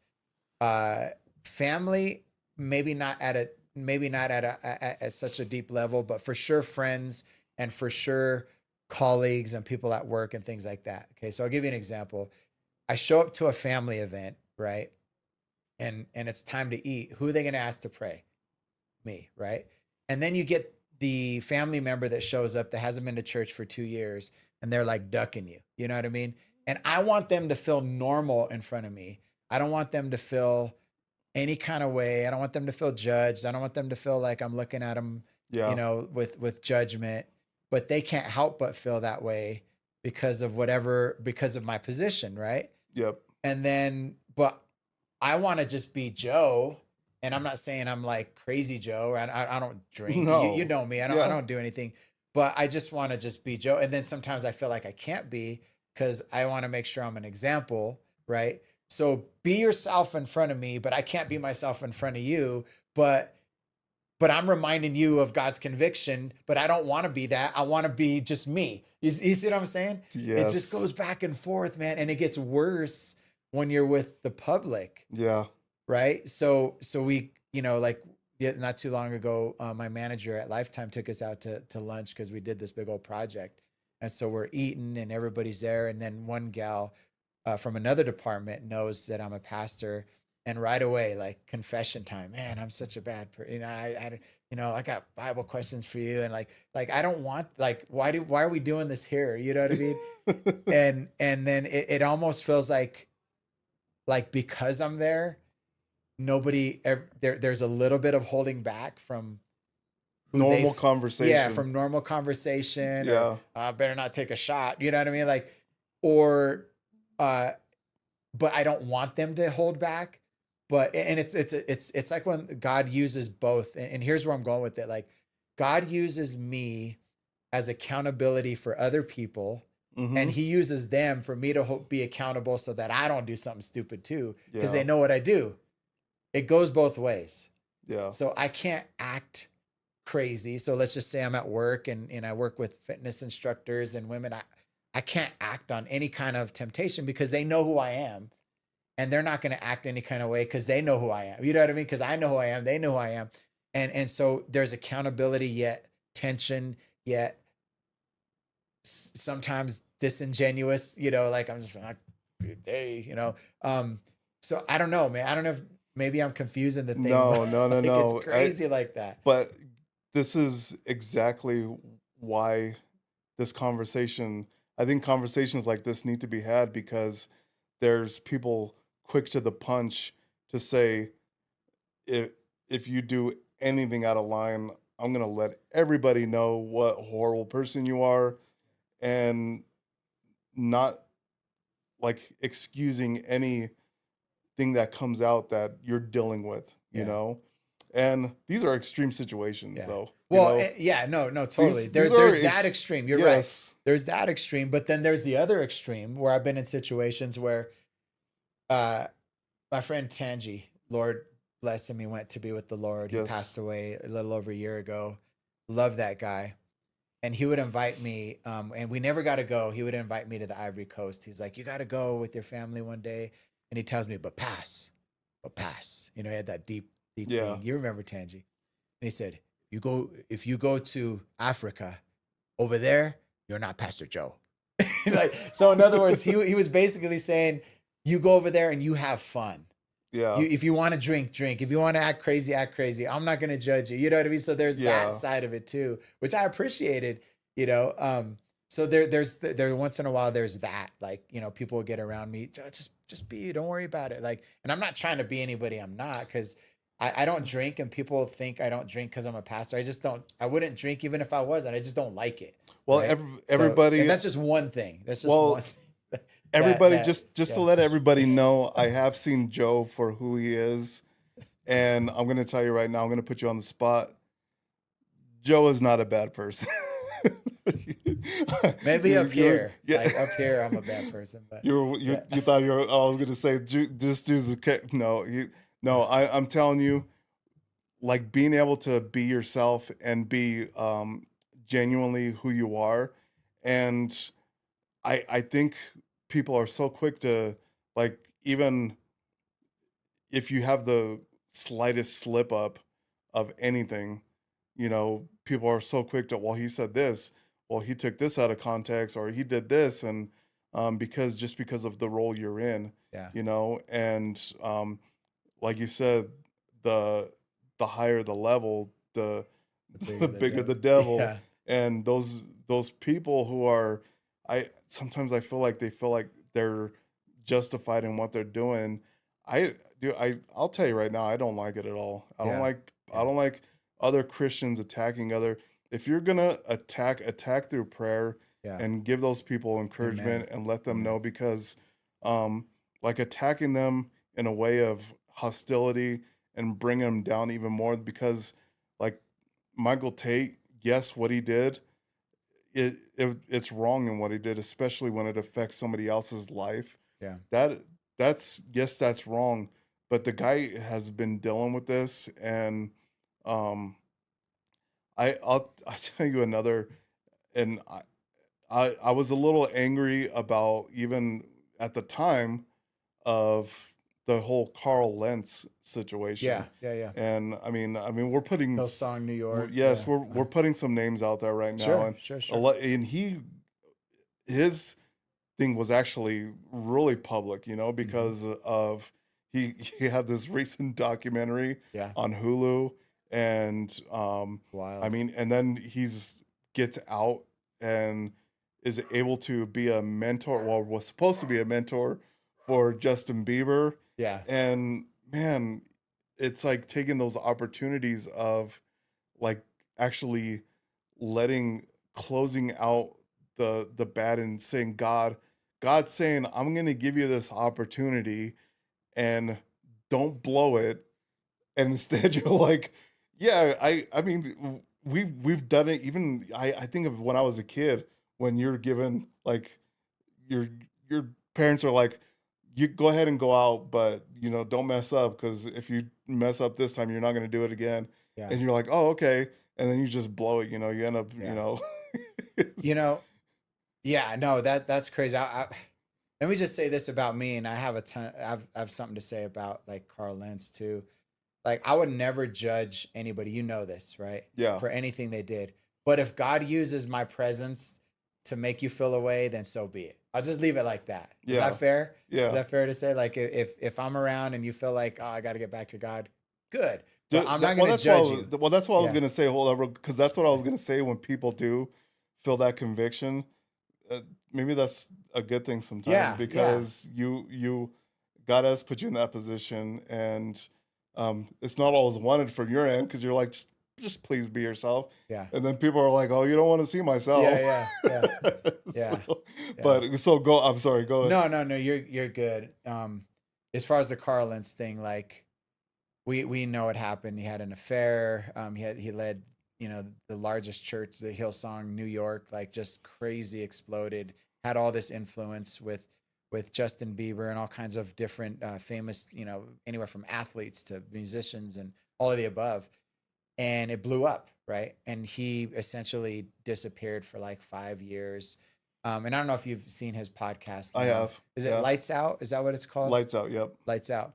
family, maybe not at such a deep level, but for sure friends and for sure colleagues and people at work and things like that. Okay, so I'll give you an example. I show up to a family event, right? And it's time to eat. Who are they going to ask to pray? Me, right? And then you get the family member that shows up that hasn't been to church for 2 years and they're like ducking you. You know what I mean? And I want them to feel normal in front of me. I don't want them to feel any kind of way. I don't want them to feel judged. I don't want them to feel like I'm looking at them, with judgment, but they can't help but feel that way because of my position. Right. Yep. And then, but I want to just be Joe. And I'm not saying I'm like crazy Joe. I don't drink. No. You know me. I don't do anything, but I just want to just be Joe. And then sometimes I feel like I can't be because I want to make sure I'm an example. Right. So be yourself in front of me, but I can't be myself in front of you. But I'm reminding you of God's conviction, but I don't want to be that. I want to be just me. You see what I'm saying? Yes. It just goes back and forth, man. And it gets worse when you're with the public. Yeah. Right. So we, not too long ago, my manager at Lifetime took us out to lunch because we did this big old project. And so we're eating and everybody's there. And then one gal from another department knows that I'm a pastor. And right away, like confession time, man, I'm such a bad person. I got Bible questions for you. And like, I don't want, like, why are we doing this here? You know what I mean? and then it almost feels like because I'm there, there's a little bit of holding back from normal conversation. Yeah. From normal conversation. Yeah. Or, better not take a shot. You know what I mean? Like, or, but I don't want them to hold back. But, and it's like when God uses both. And here's where I'm going with it. Like God uses me as accountability for other people. Mm-hmm. And he uses them for me to be accountable so that I don't do something stupid too. Because they know what I do. It goes both ways. Yeah. So I can't act crazy. So let's just say I'm at work and I work with fitness instructors and women. I can't act on any kind of temptation because they know who I am. And they're not going to act any kind of way because they know who I am. You know what I mean? Because I know who I am. They know who I am. And so there's accountability, yet tension, yet sometimes disingenuous, like I'm just like, hey, so I don't know, man. I don't know if maybe I'm confusing the thing. No. It's crazy like that. But this is exactly why I think conversations like this need to be had because there's people quick to the punch to say, if you do anything out of line, I'm going to let everybody know what a horrible person you are, and not like excusing anything that comes out that you're dealing with, you know? And these are extreme situations though. Well, yeah, no, totally. There's that extreme. You're right. There's that extreme, but then there's the other extreme where I've been in situations where my friend Tangi, Lord bless him, he went to be with the Lord. He passed away a little over a year ago. Love that guy. And he would invite me, and we never got to go. He would invite me to the Ivory Coast. He's like, you got to go with your family one day. And he tells me, but pass. You know, he had that deep thing. You remember Tangi. And he said, if you go to Africa, over there, you're not Pastor Joe. Like, so in other words, he was basically saying, you go over there and you have fun. Yeah. If you want to drink. If you want to act crazy. I'm not going to judge you. You know what I mean? So there's that side of it too, which I appreciated, you know? So there's once in a while, there's that, like, you know, people will get around me, just be you, don't worry about it. Like, and I'm not trying to be anybody I'm not, because I don't drink, and people think I don't drink because I'm a pastor. I wouldn't drink even if I wasn't. I just don't like it. Well, right? everybody, and that's just one thing. That's just one thing. Everybody, just to let everybody know, I have seen Joe for who he is, and I'm going to tell you right now, I'm going to put you on the spot. Joe is not a bad person. Maybe up here, like up here, I'm a bad person. But you thought I was going to say just use no. I'm telling you, like, being able to be yourself and be genuinely who you are, and I think people are so quick to, like, even if you have the slightest slip up of anything, you know, people are so quick to, well, he said this, well, he took this out of context, or he did this, and because of the role you're in, you know, and like you said, the higher the level, the bigger the devil, and those people who are, sometimes I feel like they're justified in what they're doing. I'll tell you right now, I don't like it at all. I don't like other Christians attacking other. If you're gonna attack through prayer, and give those people encouragement. Amen. And let them know, because like, attacking them in a way of hostility and bring them down even more, because, like, Michael Tate, yes, what he did, it's wrong in what he did, especially when it affects somebody else's life. That's wrong. But the guy has been dealing with this, and I'll tell you another, and I was a little angry about, even at the time, of the whole Carl Lentz situation. And I mean, we're putting Hillsong, New York. Yes, we're putting some names out there right now. Sure. And his thing was actually really public, you know, because of he had this recent documentary on Hulu, and Wild. I mean, and then gets out and is able to be a mentor, well, was supposed to be a mentor for Justin Bieber. And man, it's like taking those opportunities of, like, actually closing out the bad, and saying, God's saying, I'm going to give you this opportunity, and don't blow it. And instead you're like, I mean, we've done it. Even I think of when I was a kid, when you're given, like, your parents are like, you go ahead and go out, but, you know, don't mess up, because if you mess up this time, you're not going to do it again. And you're like, oh, okay. And then you just blow it, you know, you end up, you know. That's crazy. Let me just say this about me, and I have I have something to say about, like, Carl Lentz too. Like, I would never judge anybody, you know this, right? For anything they did. But if God uses my presence to make you feel away, then so be it. I'll just leave it like that. Is that fair? Is that fair to say? Like, if I'm around and you feel like, oh, I got to get back to God, good. But I'm not going to judge you. Well, that's what I was going to say. Hold on, because that's what I was going to say. When people do feel that conviction, maybe that's a good thing sometimes, because God has put you in that position, and it's not always wanted from your end, because you're like, just please be yourself. And then people are like, oh, you don't want to see myself. But so go. I'm sorry. Go ahead. No. You're good. As far as the Carl Lentz thing, like, we know it happened. He had an affair. He led the largest church, the Hillsong, New York, like just crazy exploded, had all this influence with Justin Bieber and all kinds of different famous, anywhere from athletes to musicians and all of the above. And it blew up, right? And he essentially disappeared for like 5 years. And I don't know if you've seen his podcast I now. have. Is it Yeah. Lights Out? Is that what it's called? Lights Out. Yep. Lights Out.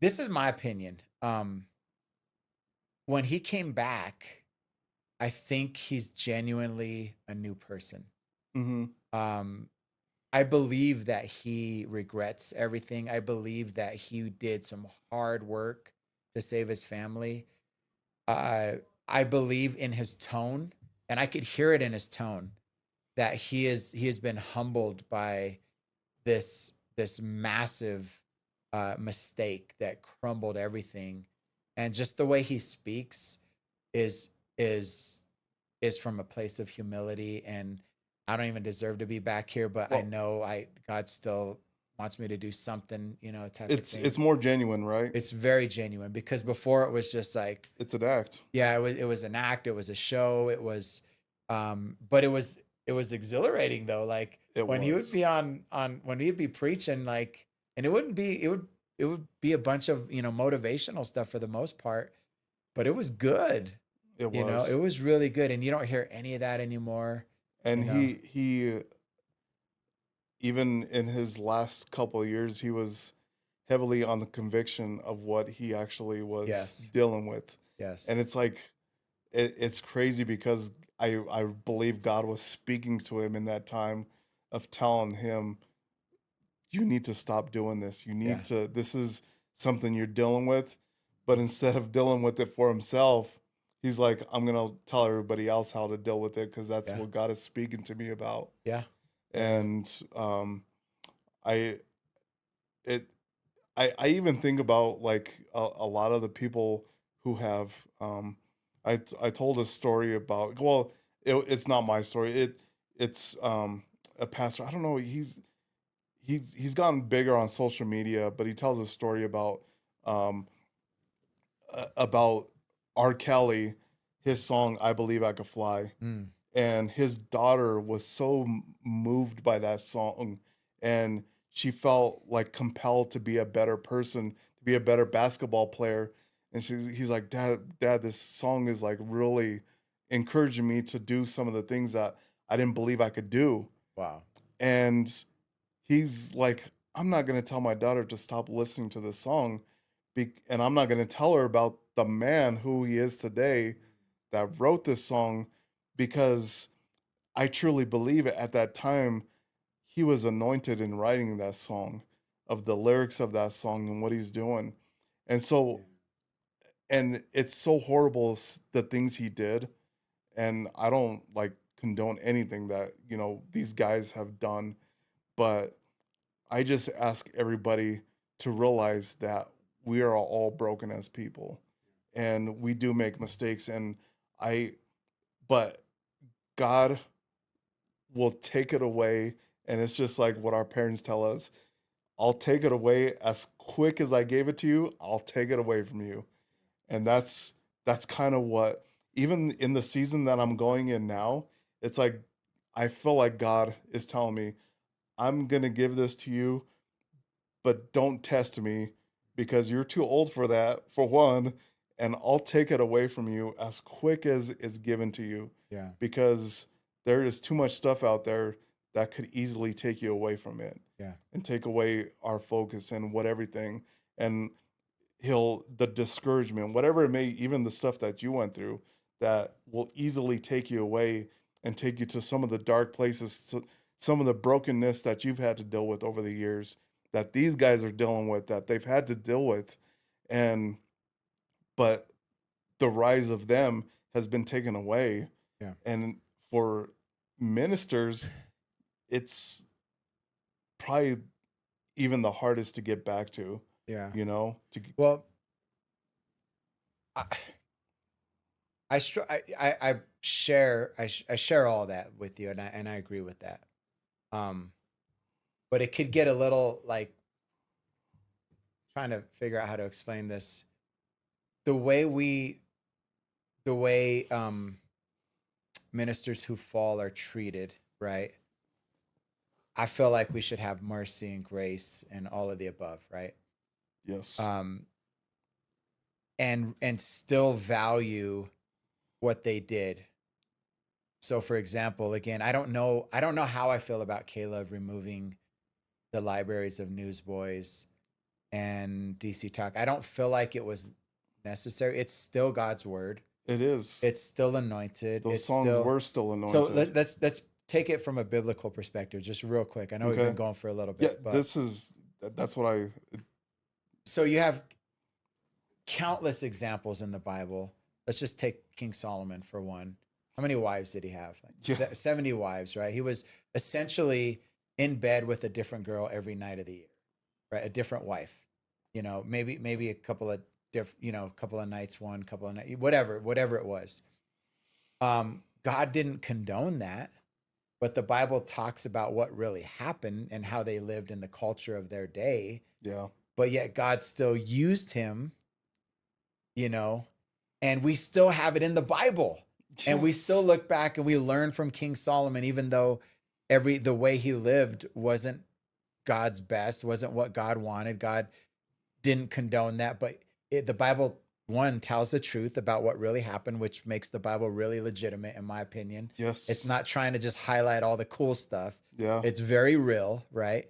This is my opinion. When he came back, I think he's genuinely a new person. Mm-hmm. I believe that he regrets everything. I believe that he did some hard work to save his family. I believe in his tone, and I could hear it in his tone that he has been humbled by this massive mistake that crumbled everything, and just the way he speaks is is is from a place of humility. And I don't even deserve to be back here, but I Well, know God still wants me to do something, type of thing. it's more genuine, right? It's very genuine, because before it was just like, It's an act. yeah, it was an act, it was a show, it was but it was exhilarating though. Like It when he would was. be on when he'd be preaching, like, and it would be a bunch of, motivational stuff for the most part, but it was good. It It was. was really good, and you don't hear any of that anymore, And you know. he even in his last couple of years, he was heavily on the conviction of what he actually was Yes. dealing with. Yes. And it's like it's crazy because I believe God was speaking to him in that time of telling him, you need to stop doing this. You Yeah. need to, this is something you're dealing with. But instead of dealing with it for himself, he's like, I'm going to tell everybody else how to deal with it because that's Yeah. what God is speaking to me about. Yeah. And I, it, I even think about like a lot of the people who have, I told a story about, well, it's not my story. It's a pastor. I don't know. He's gotten bigger on social media, but he tells a story um about R. Kelly, his song "I Believe I Could Fly," Mm. and his daughter was so moved by that song, and she felt like compelled to be a better person, to be a better basketball player. And he's like, Dad, this song is like really encouraging me to do some of the things that I didn't believe I could do. Wow. And he's like, I'm not going to tell my daughter to stop listening to this song. And I'm not going to tell her about the man who he is today that wrote this song, because I truly believe at that time he was anointed in writing that song, of the lyrics of that song and what he's doing. And so, and it's so horrible the things he did. And I don't like condone anything that, these guys have done, but I just ask everybody to realize that we are all broken as people and we do make mistakes. And I, but God will take it away. And it's just like what our parents tell us, I'll take it away as quick as I gave it to you. I'll take it away from you. And that's kind of what, even in the season that I'm going in now, it's like I feel like God is telling me, I'm going to give this to you, but don't test me because you're too old for that, for one, and I'll take it away from you as quick as it's given to you, Yeah. because there is too much stuff out there that could easily take you away from it Yeah. and take away our focus and what everything. And the discouragement, whatever it may, even the stuff that you went through, that will easily take you away and take you to some of the dark places, some of the brokenness that you've had to deal with over the years, that these guys are dealing with, that they've had to deal with. And but the rise of them has been taken away. Yeah. And for ministers, it's probably even the hardest to get back to, Yeah. to Well, I I share all that with you, and I agree with that. But it could get a little like, trying to figure out how to explain this. The way we the way ministers who fall are treated, right? I feel like we should have mercy and grace and all of the above, right? Yes. And still value what they did. So for example, again, I don't know how I feel about Caleb removing the libraries of Newsboys and DC Talk. I don't feel like it was necessary. It's still God's word. It is. It's still anointed. Those It's songs still, were still anointed. so let's take it from a biblical perspective, just real quick. I know we've Okay. been going for a little Yeah, bit, but that's what I. so you have countless examples in the Bible. Let's just take King Solomon for one. How many wives did he have? Like 70 wives, right? He was essentially in bed with a different girl every night of the year, right? A different wife, maybe a couple of couple of nights, couple of nights, whatever it was. God didn't condone that, but the Bible talks about what really happened and how they lived in the culture of their day. Yeah. But yet God still used him, and we still have it in the Bible. Yes. And we still look back and we learn from King Solomon, even though the way he lived wasn't God's best, wasn't what God wanted. God didn't condone that, but the Bible, one, tells the truth about what really happened, which makes the Bible really legitimate, in my opinion. Yes. It's not trying to just highlight all the cool stuff. Yeah. It's very real, right?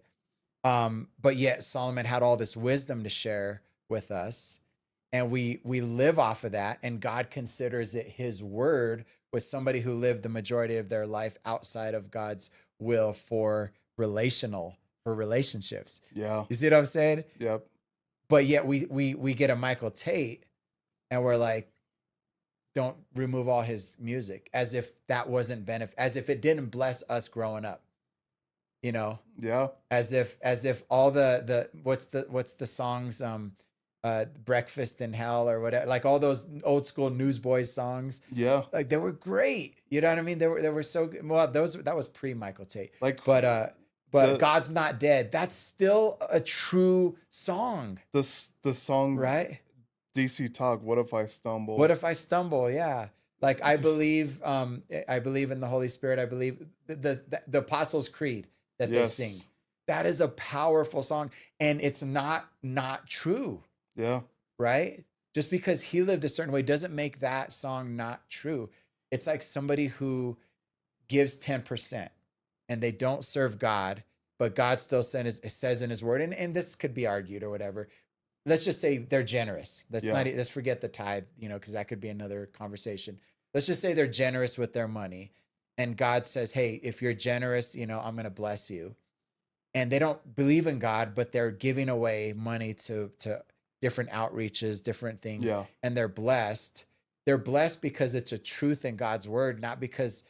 But yet Solomon had all this wisdom to share with us, and we live off of that, and God considers it his word with somebody who lived the majority of their life outside of God's will for relationships. Yeah. You see what I'm saying? Yep. But yet we get a Michael Tate and we're like, don't remove all his music, as if that wasn't as if it didn't bless us growing up. Yeah. As if all the what's the songs, Breakfast in Hell or whatever, like all those old school Newsboys songs. Yeah. Like they were great. You know what I mean? They were so good. Well, that was pre Michael Tate. But God's Not Dead, that's still a true song. The song, right? DC Talk, What If I Stumble? What if I stumble? Yeah. Like I believe in the Holy Spirit. I believe the Apostles' Creed that they sing. That is a powerful song, and it's not true. Yeah. Right? Just because he lived a certain way doesn't make that song not true. It's like somebody who gives 10% and they don't serve God, but God still says in his word, and this could be argued or whatever. Let's just say they're generous. Let's forget the tithe, because that could be another conversation. Let's just say they're generous with their money, and God says, hey, if you're generous, I'm going to bless you. And they don't believe in God, but they're giving away money to different outreaches, different things, and they're blessed. They're blessed because it's a truth in God's word, not because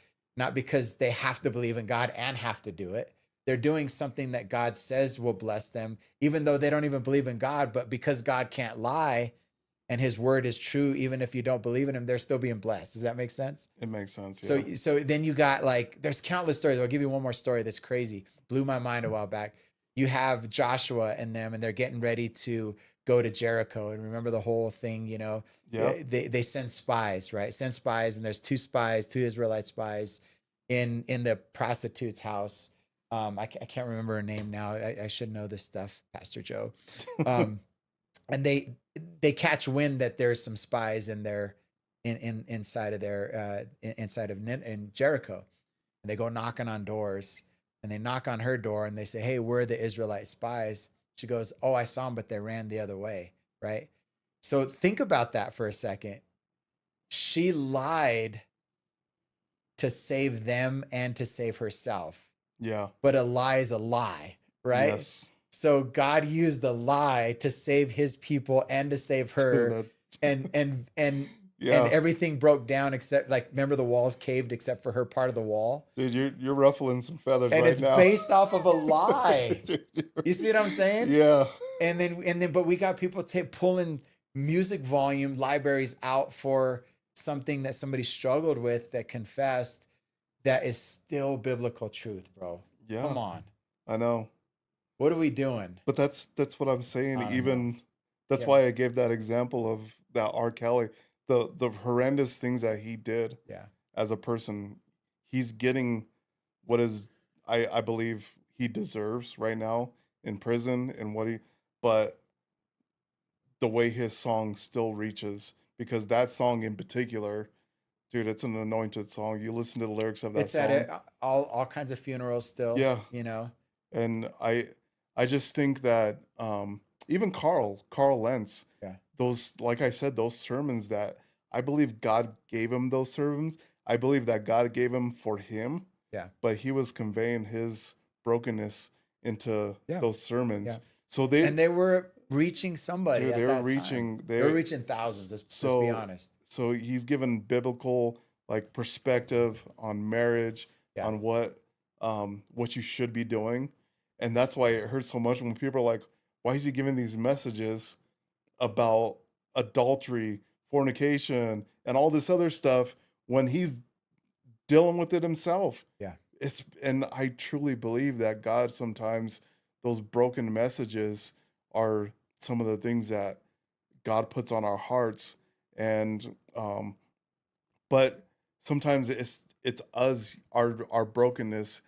they have to believe in God and have to do it. They're doing something that God says will bless them, even though they don't even believe in God. But because God can't lie and his word is true, even if you don't believe in him, they're still being blessed. Does that make sense? It makes sense. Yeah. So then you got there's countless stories. I'll give you one more story that's crazy. Blew my mind a while back. You have Joshua and them, and they're getting ready to go to Jericho. And remember the whole thing, they send spies, right? Send spies, and there's two Israelite spies in the prostitute's house. I can't remember her name now. I should know this stuff, Pastor Joe. And they catch wind that there's some spies in inside of Jericho, and they go knocking on doors, and they knock on her door, and they say, hey, we're the Israelite spies. She goes, oh, I saw them, but they ran the other way, right? So think about that for a second. She lied to save them and to save herself. Yeah. But a lie is a lie, right? Yes. So God used the lie to save his people and to save her. and everything broke down except, remember the walls caved except for her part of the wall? Dude, you're ruffling some feathers right now. And it's based off of a lie. You see what I'm saying? Yeah. And then but we got people pulling music volume libraries out for something that somebody struggled with, that confessed, that is still biblical truth, bro. Yeah. Come on. I know. What are we doing? But that's what I'm saying. That's why I gave that example of that R. Kelly. the horrendous things that he did Yeah. as a person, he's getting what is I believe he deserves right now in prison and what he but the way his song still reaches because that song in particular, dude, it's an anointed song. You listen to the lyrics of that It's at song. all kinds of funerals still, Yeah. you know. And I just think that even Carl Lentz, Yeah. those like I said, those sermons that I believe God gave him those sermons. I believe that God gave him for him, Yeah. but he was conveying his brokenness into Yeah. those sermons. Yeah. So they And they were reaching somebody dude, at they were that time. reaching They were reaching thousands, let's be so honest. so he's given biblical like perspective on marriage, Yeah. on what you should be doing. And that's why it hurts so much when people are like, why is he giving these messages about adultery, fornication, and all this other stuff when he's dealing with it himself? Yeah. And I truly believe that God sometimes those broken messages are some of the things that God puts on our hearts, and but sometimes it's us our brokenness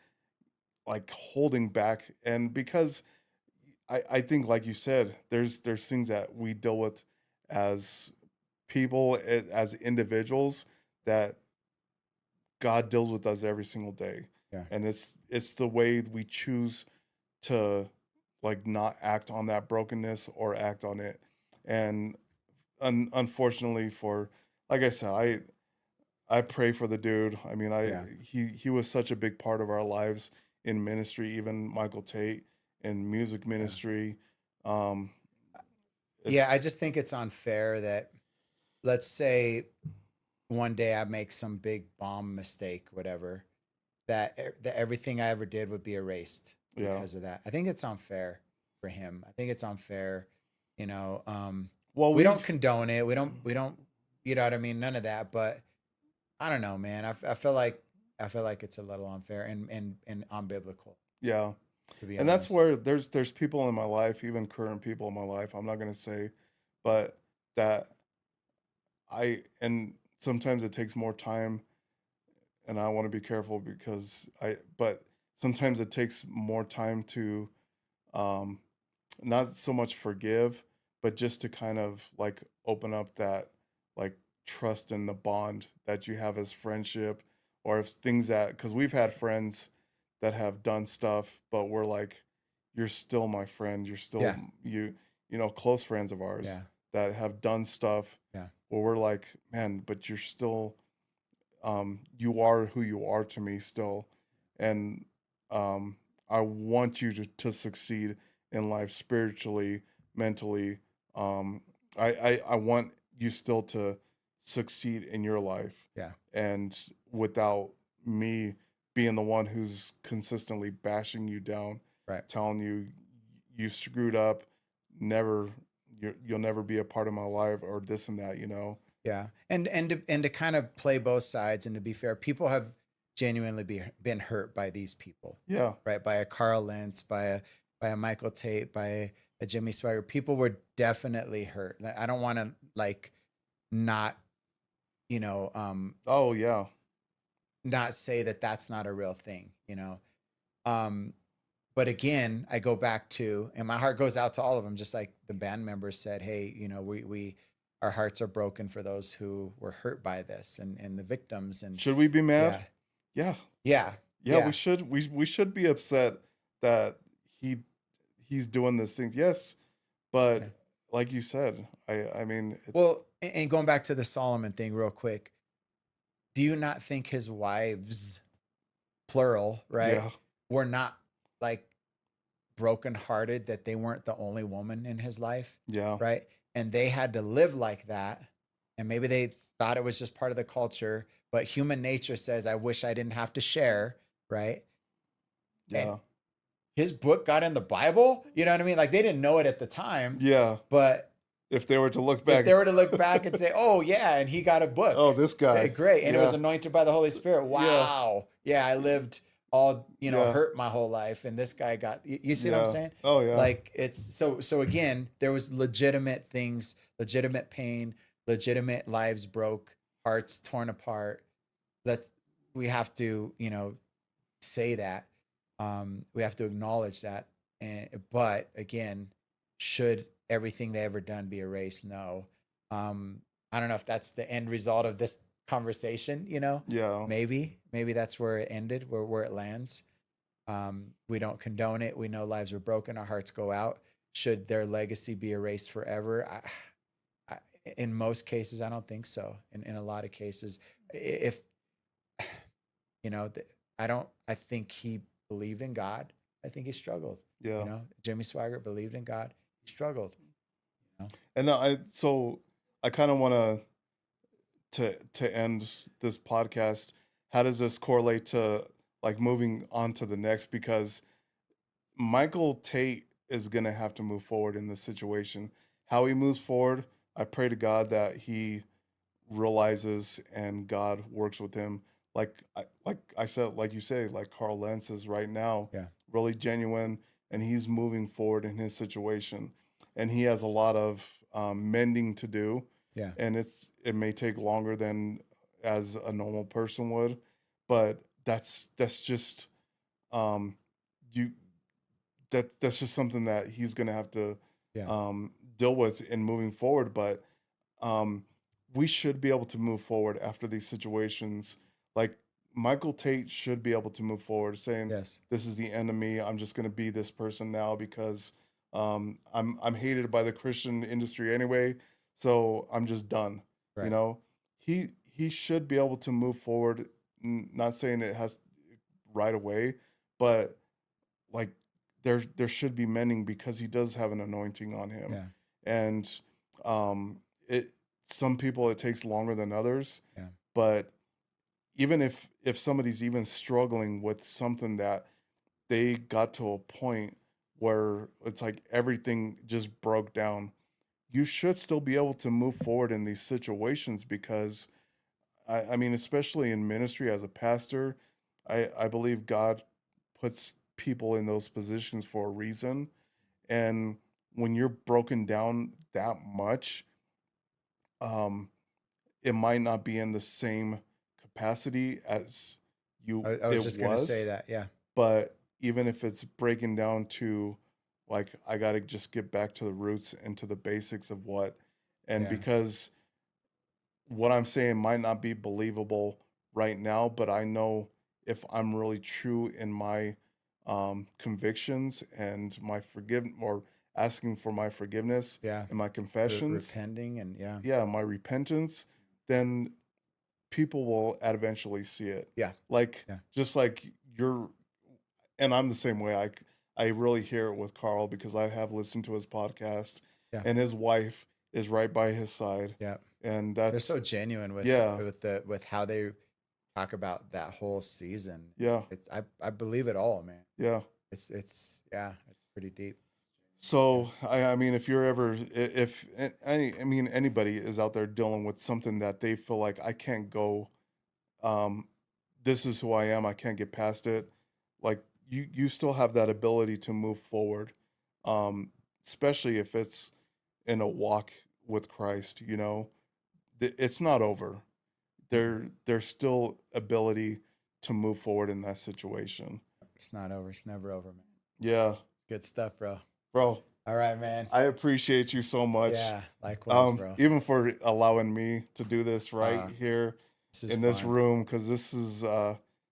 like holding back, and because I think like you said, there's things that we deal with as people as individuals that God deals with us every single day, Yeah. and it's the way we choose to like not act on that brokenness or act on it, and unfortunately for like I said, I pray for the dude. I mean, Yeah. he was such a big part of our lives in ministry, even Michael Tate in music ministry. Um, Yeah, I just think it's unfair that, let's say one day I make some big bomb mistake, whatever, that everything I ever did would be erased yeah. because of that. I think it's unfair for him. I think it's unfair, you know. Well, We don't we've condone it. We don't, you know what I mean? None of that. But I don't know, man. I feel like it's a little unfair and unbiblical, yeah, to be and that's honest. where there's people in my life, even current people in my life. I'm not gonna say, but that and sometimes it takes more time, and I want to be careful because but sometimes it takes more time to um, not so much forgive, but just to kind of like open up that like trust in the bond that you have as friendship, or if things that because we've had friends that have done stuff, but we're like, you're still my friend, you're still Yeah. close friends of ours Yeah. that have done stuff Yeah. where we're like, man, but you're still you are who you are to me still, and um, I want you to succeed in life spiritually, mentally. Um, I want you still to succeed in your life, Yeah. and without me being the one who's consistently bashing you down, Right. telling you you screwed up, never you'll never be a part of my life or this and that, Yeah. And to kind of play both sides and to be fair, people have genuinely been hurt by these people, Yeah, right? By a Carl Lentz, by a Michael Tate, by a Jimmy Swagger. People were definitely hurt. Like, I don't want to like not, you know, oh yeah, not say that that's not a real thing, you know. Um, but again, I go back to, and my heart goes out to all of them, just like the band members said, hey, you know, we our hearts are broken for those who were hurt by this and the victims. And should we be mad? yeah, Yeah, yeah, yeah, we yeah, should we should be upset that he he's doing these things. Yes, but yeah. like you said, I mean, Well, and going back to the Solomon thing real quick, do you not think his wives, plural, right, yeah, were not like brokenhearted that they weren't the only woman in his life, yeah, right? And they had to live like that. And maybe they thought it was just part of the culture, but human nature says, I wish I didn't have to share, right? And yeah, his book got in the Bible, you know what I mean? Like they didn't know it at the time, yeah. but If they were to look if back, they were to look back and say, oh, yeah, and he got a book, oh, this guy, great. And it was yeah, anointed by the Holy Spirit. yeah, Wow. Yeah, I lived all, yeah, hurt my whole life. And this guy got, you see what I'm yeah, saying? oh yeah, Like it's so again, there was legitimate things, legitimate pain, legitimate lives broke, hearts torn apart. We have to, say that. We have to acknowledge that. But again, should everything they ever done be erased? No. I don't know if that's the end result of this conversation, Yeah. maybe that's where it ended, where it lands. We don't condone it. We know lives were broken. Our hearts go out. Should their legacy be erased forever? In most cases, I don't think so. In a lot of cases, if I think he believed in God. I think he struggled. Yeah. Jimmy Swaggart believed in God. He struggled. And I kind of want to end this podcast. How does this correlate to like moving on to the next? Because Michael Tate is going to have to move forward in this situation. How he moves forward, I pray to God that he realizes and God works with him. Like I said, like you say, like Carl Lentz is right now, Yeah. really genuine, and he's moving forward in his situation, and he has a lot of mending to do. Yeah. And it may take longer than as a normal person would, but that's just that's just something that he's gonna have to deal with in moving forward. But we should be able to move forward after these situations. Like Michael Tate should be able to move forward, saying, Yes. "This is the end of me. I'm just gonna be this person now because I'm hated by the Christian industry anyway. So I'm just done." Right. He should be able to move forward. Not saying it has right away, but like there should be mending because he does have an anointing on him. Yeah. And some people it takes longer than others. Yeah. But even if somebody's even struggling with something that they got to a point where it's like everything just broke down, you should still be able to move forward in these situations because I mean, especially in ministry as a pastor, I believe God puts people in those positions for a reason. And when you're broken down that much, it might not be in the same capacity as I was just going to say that. Yeah. But even if it's breaking down to like, I got to just get back to the roots and to the basics of because what I'm saying might not be believable right now, but I know if I'm really true in my convictions and my or asking for my forgiveness and my confessions, repenting and my repentance, then people will eventually see it. Yeah. Just like and I'm the same way. I really hear it with Carl because I have listened to his podcast and his wife is right by his side. Yeah. And they're so genuine with how they talk about that whole season. Yeah. I believe it all, man. Yeah. It's pretty deep. So, I mean, if you're ever, anybody is out there dealing with something that they feel like I can't go, this is who I am, I can't get past it. Like you still have that ability to move forward. Especially if it's in a walk with Christ, it's not over. There's still ability to move forward in that situation. It's not over. It's never over, man. Yeah. Good stuff, bro. Bro. All right, man. I appreciate you so much. Yeah, likewise, bro. Even for allowing me to do this here in this room, because this is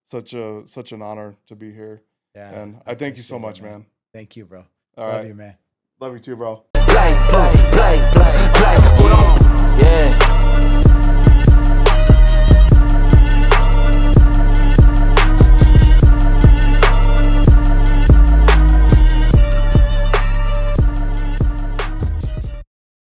such an honor to be here. Yeah. And I thank you so much, man. Thank you, bro. Love you, man. Love you too, bro. Play, put on. Yeah.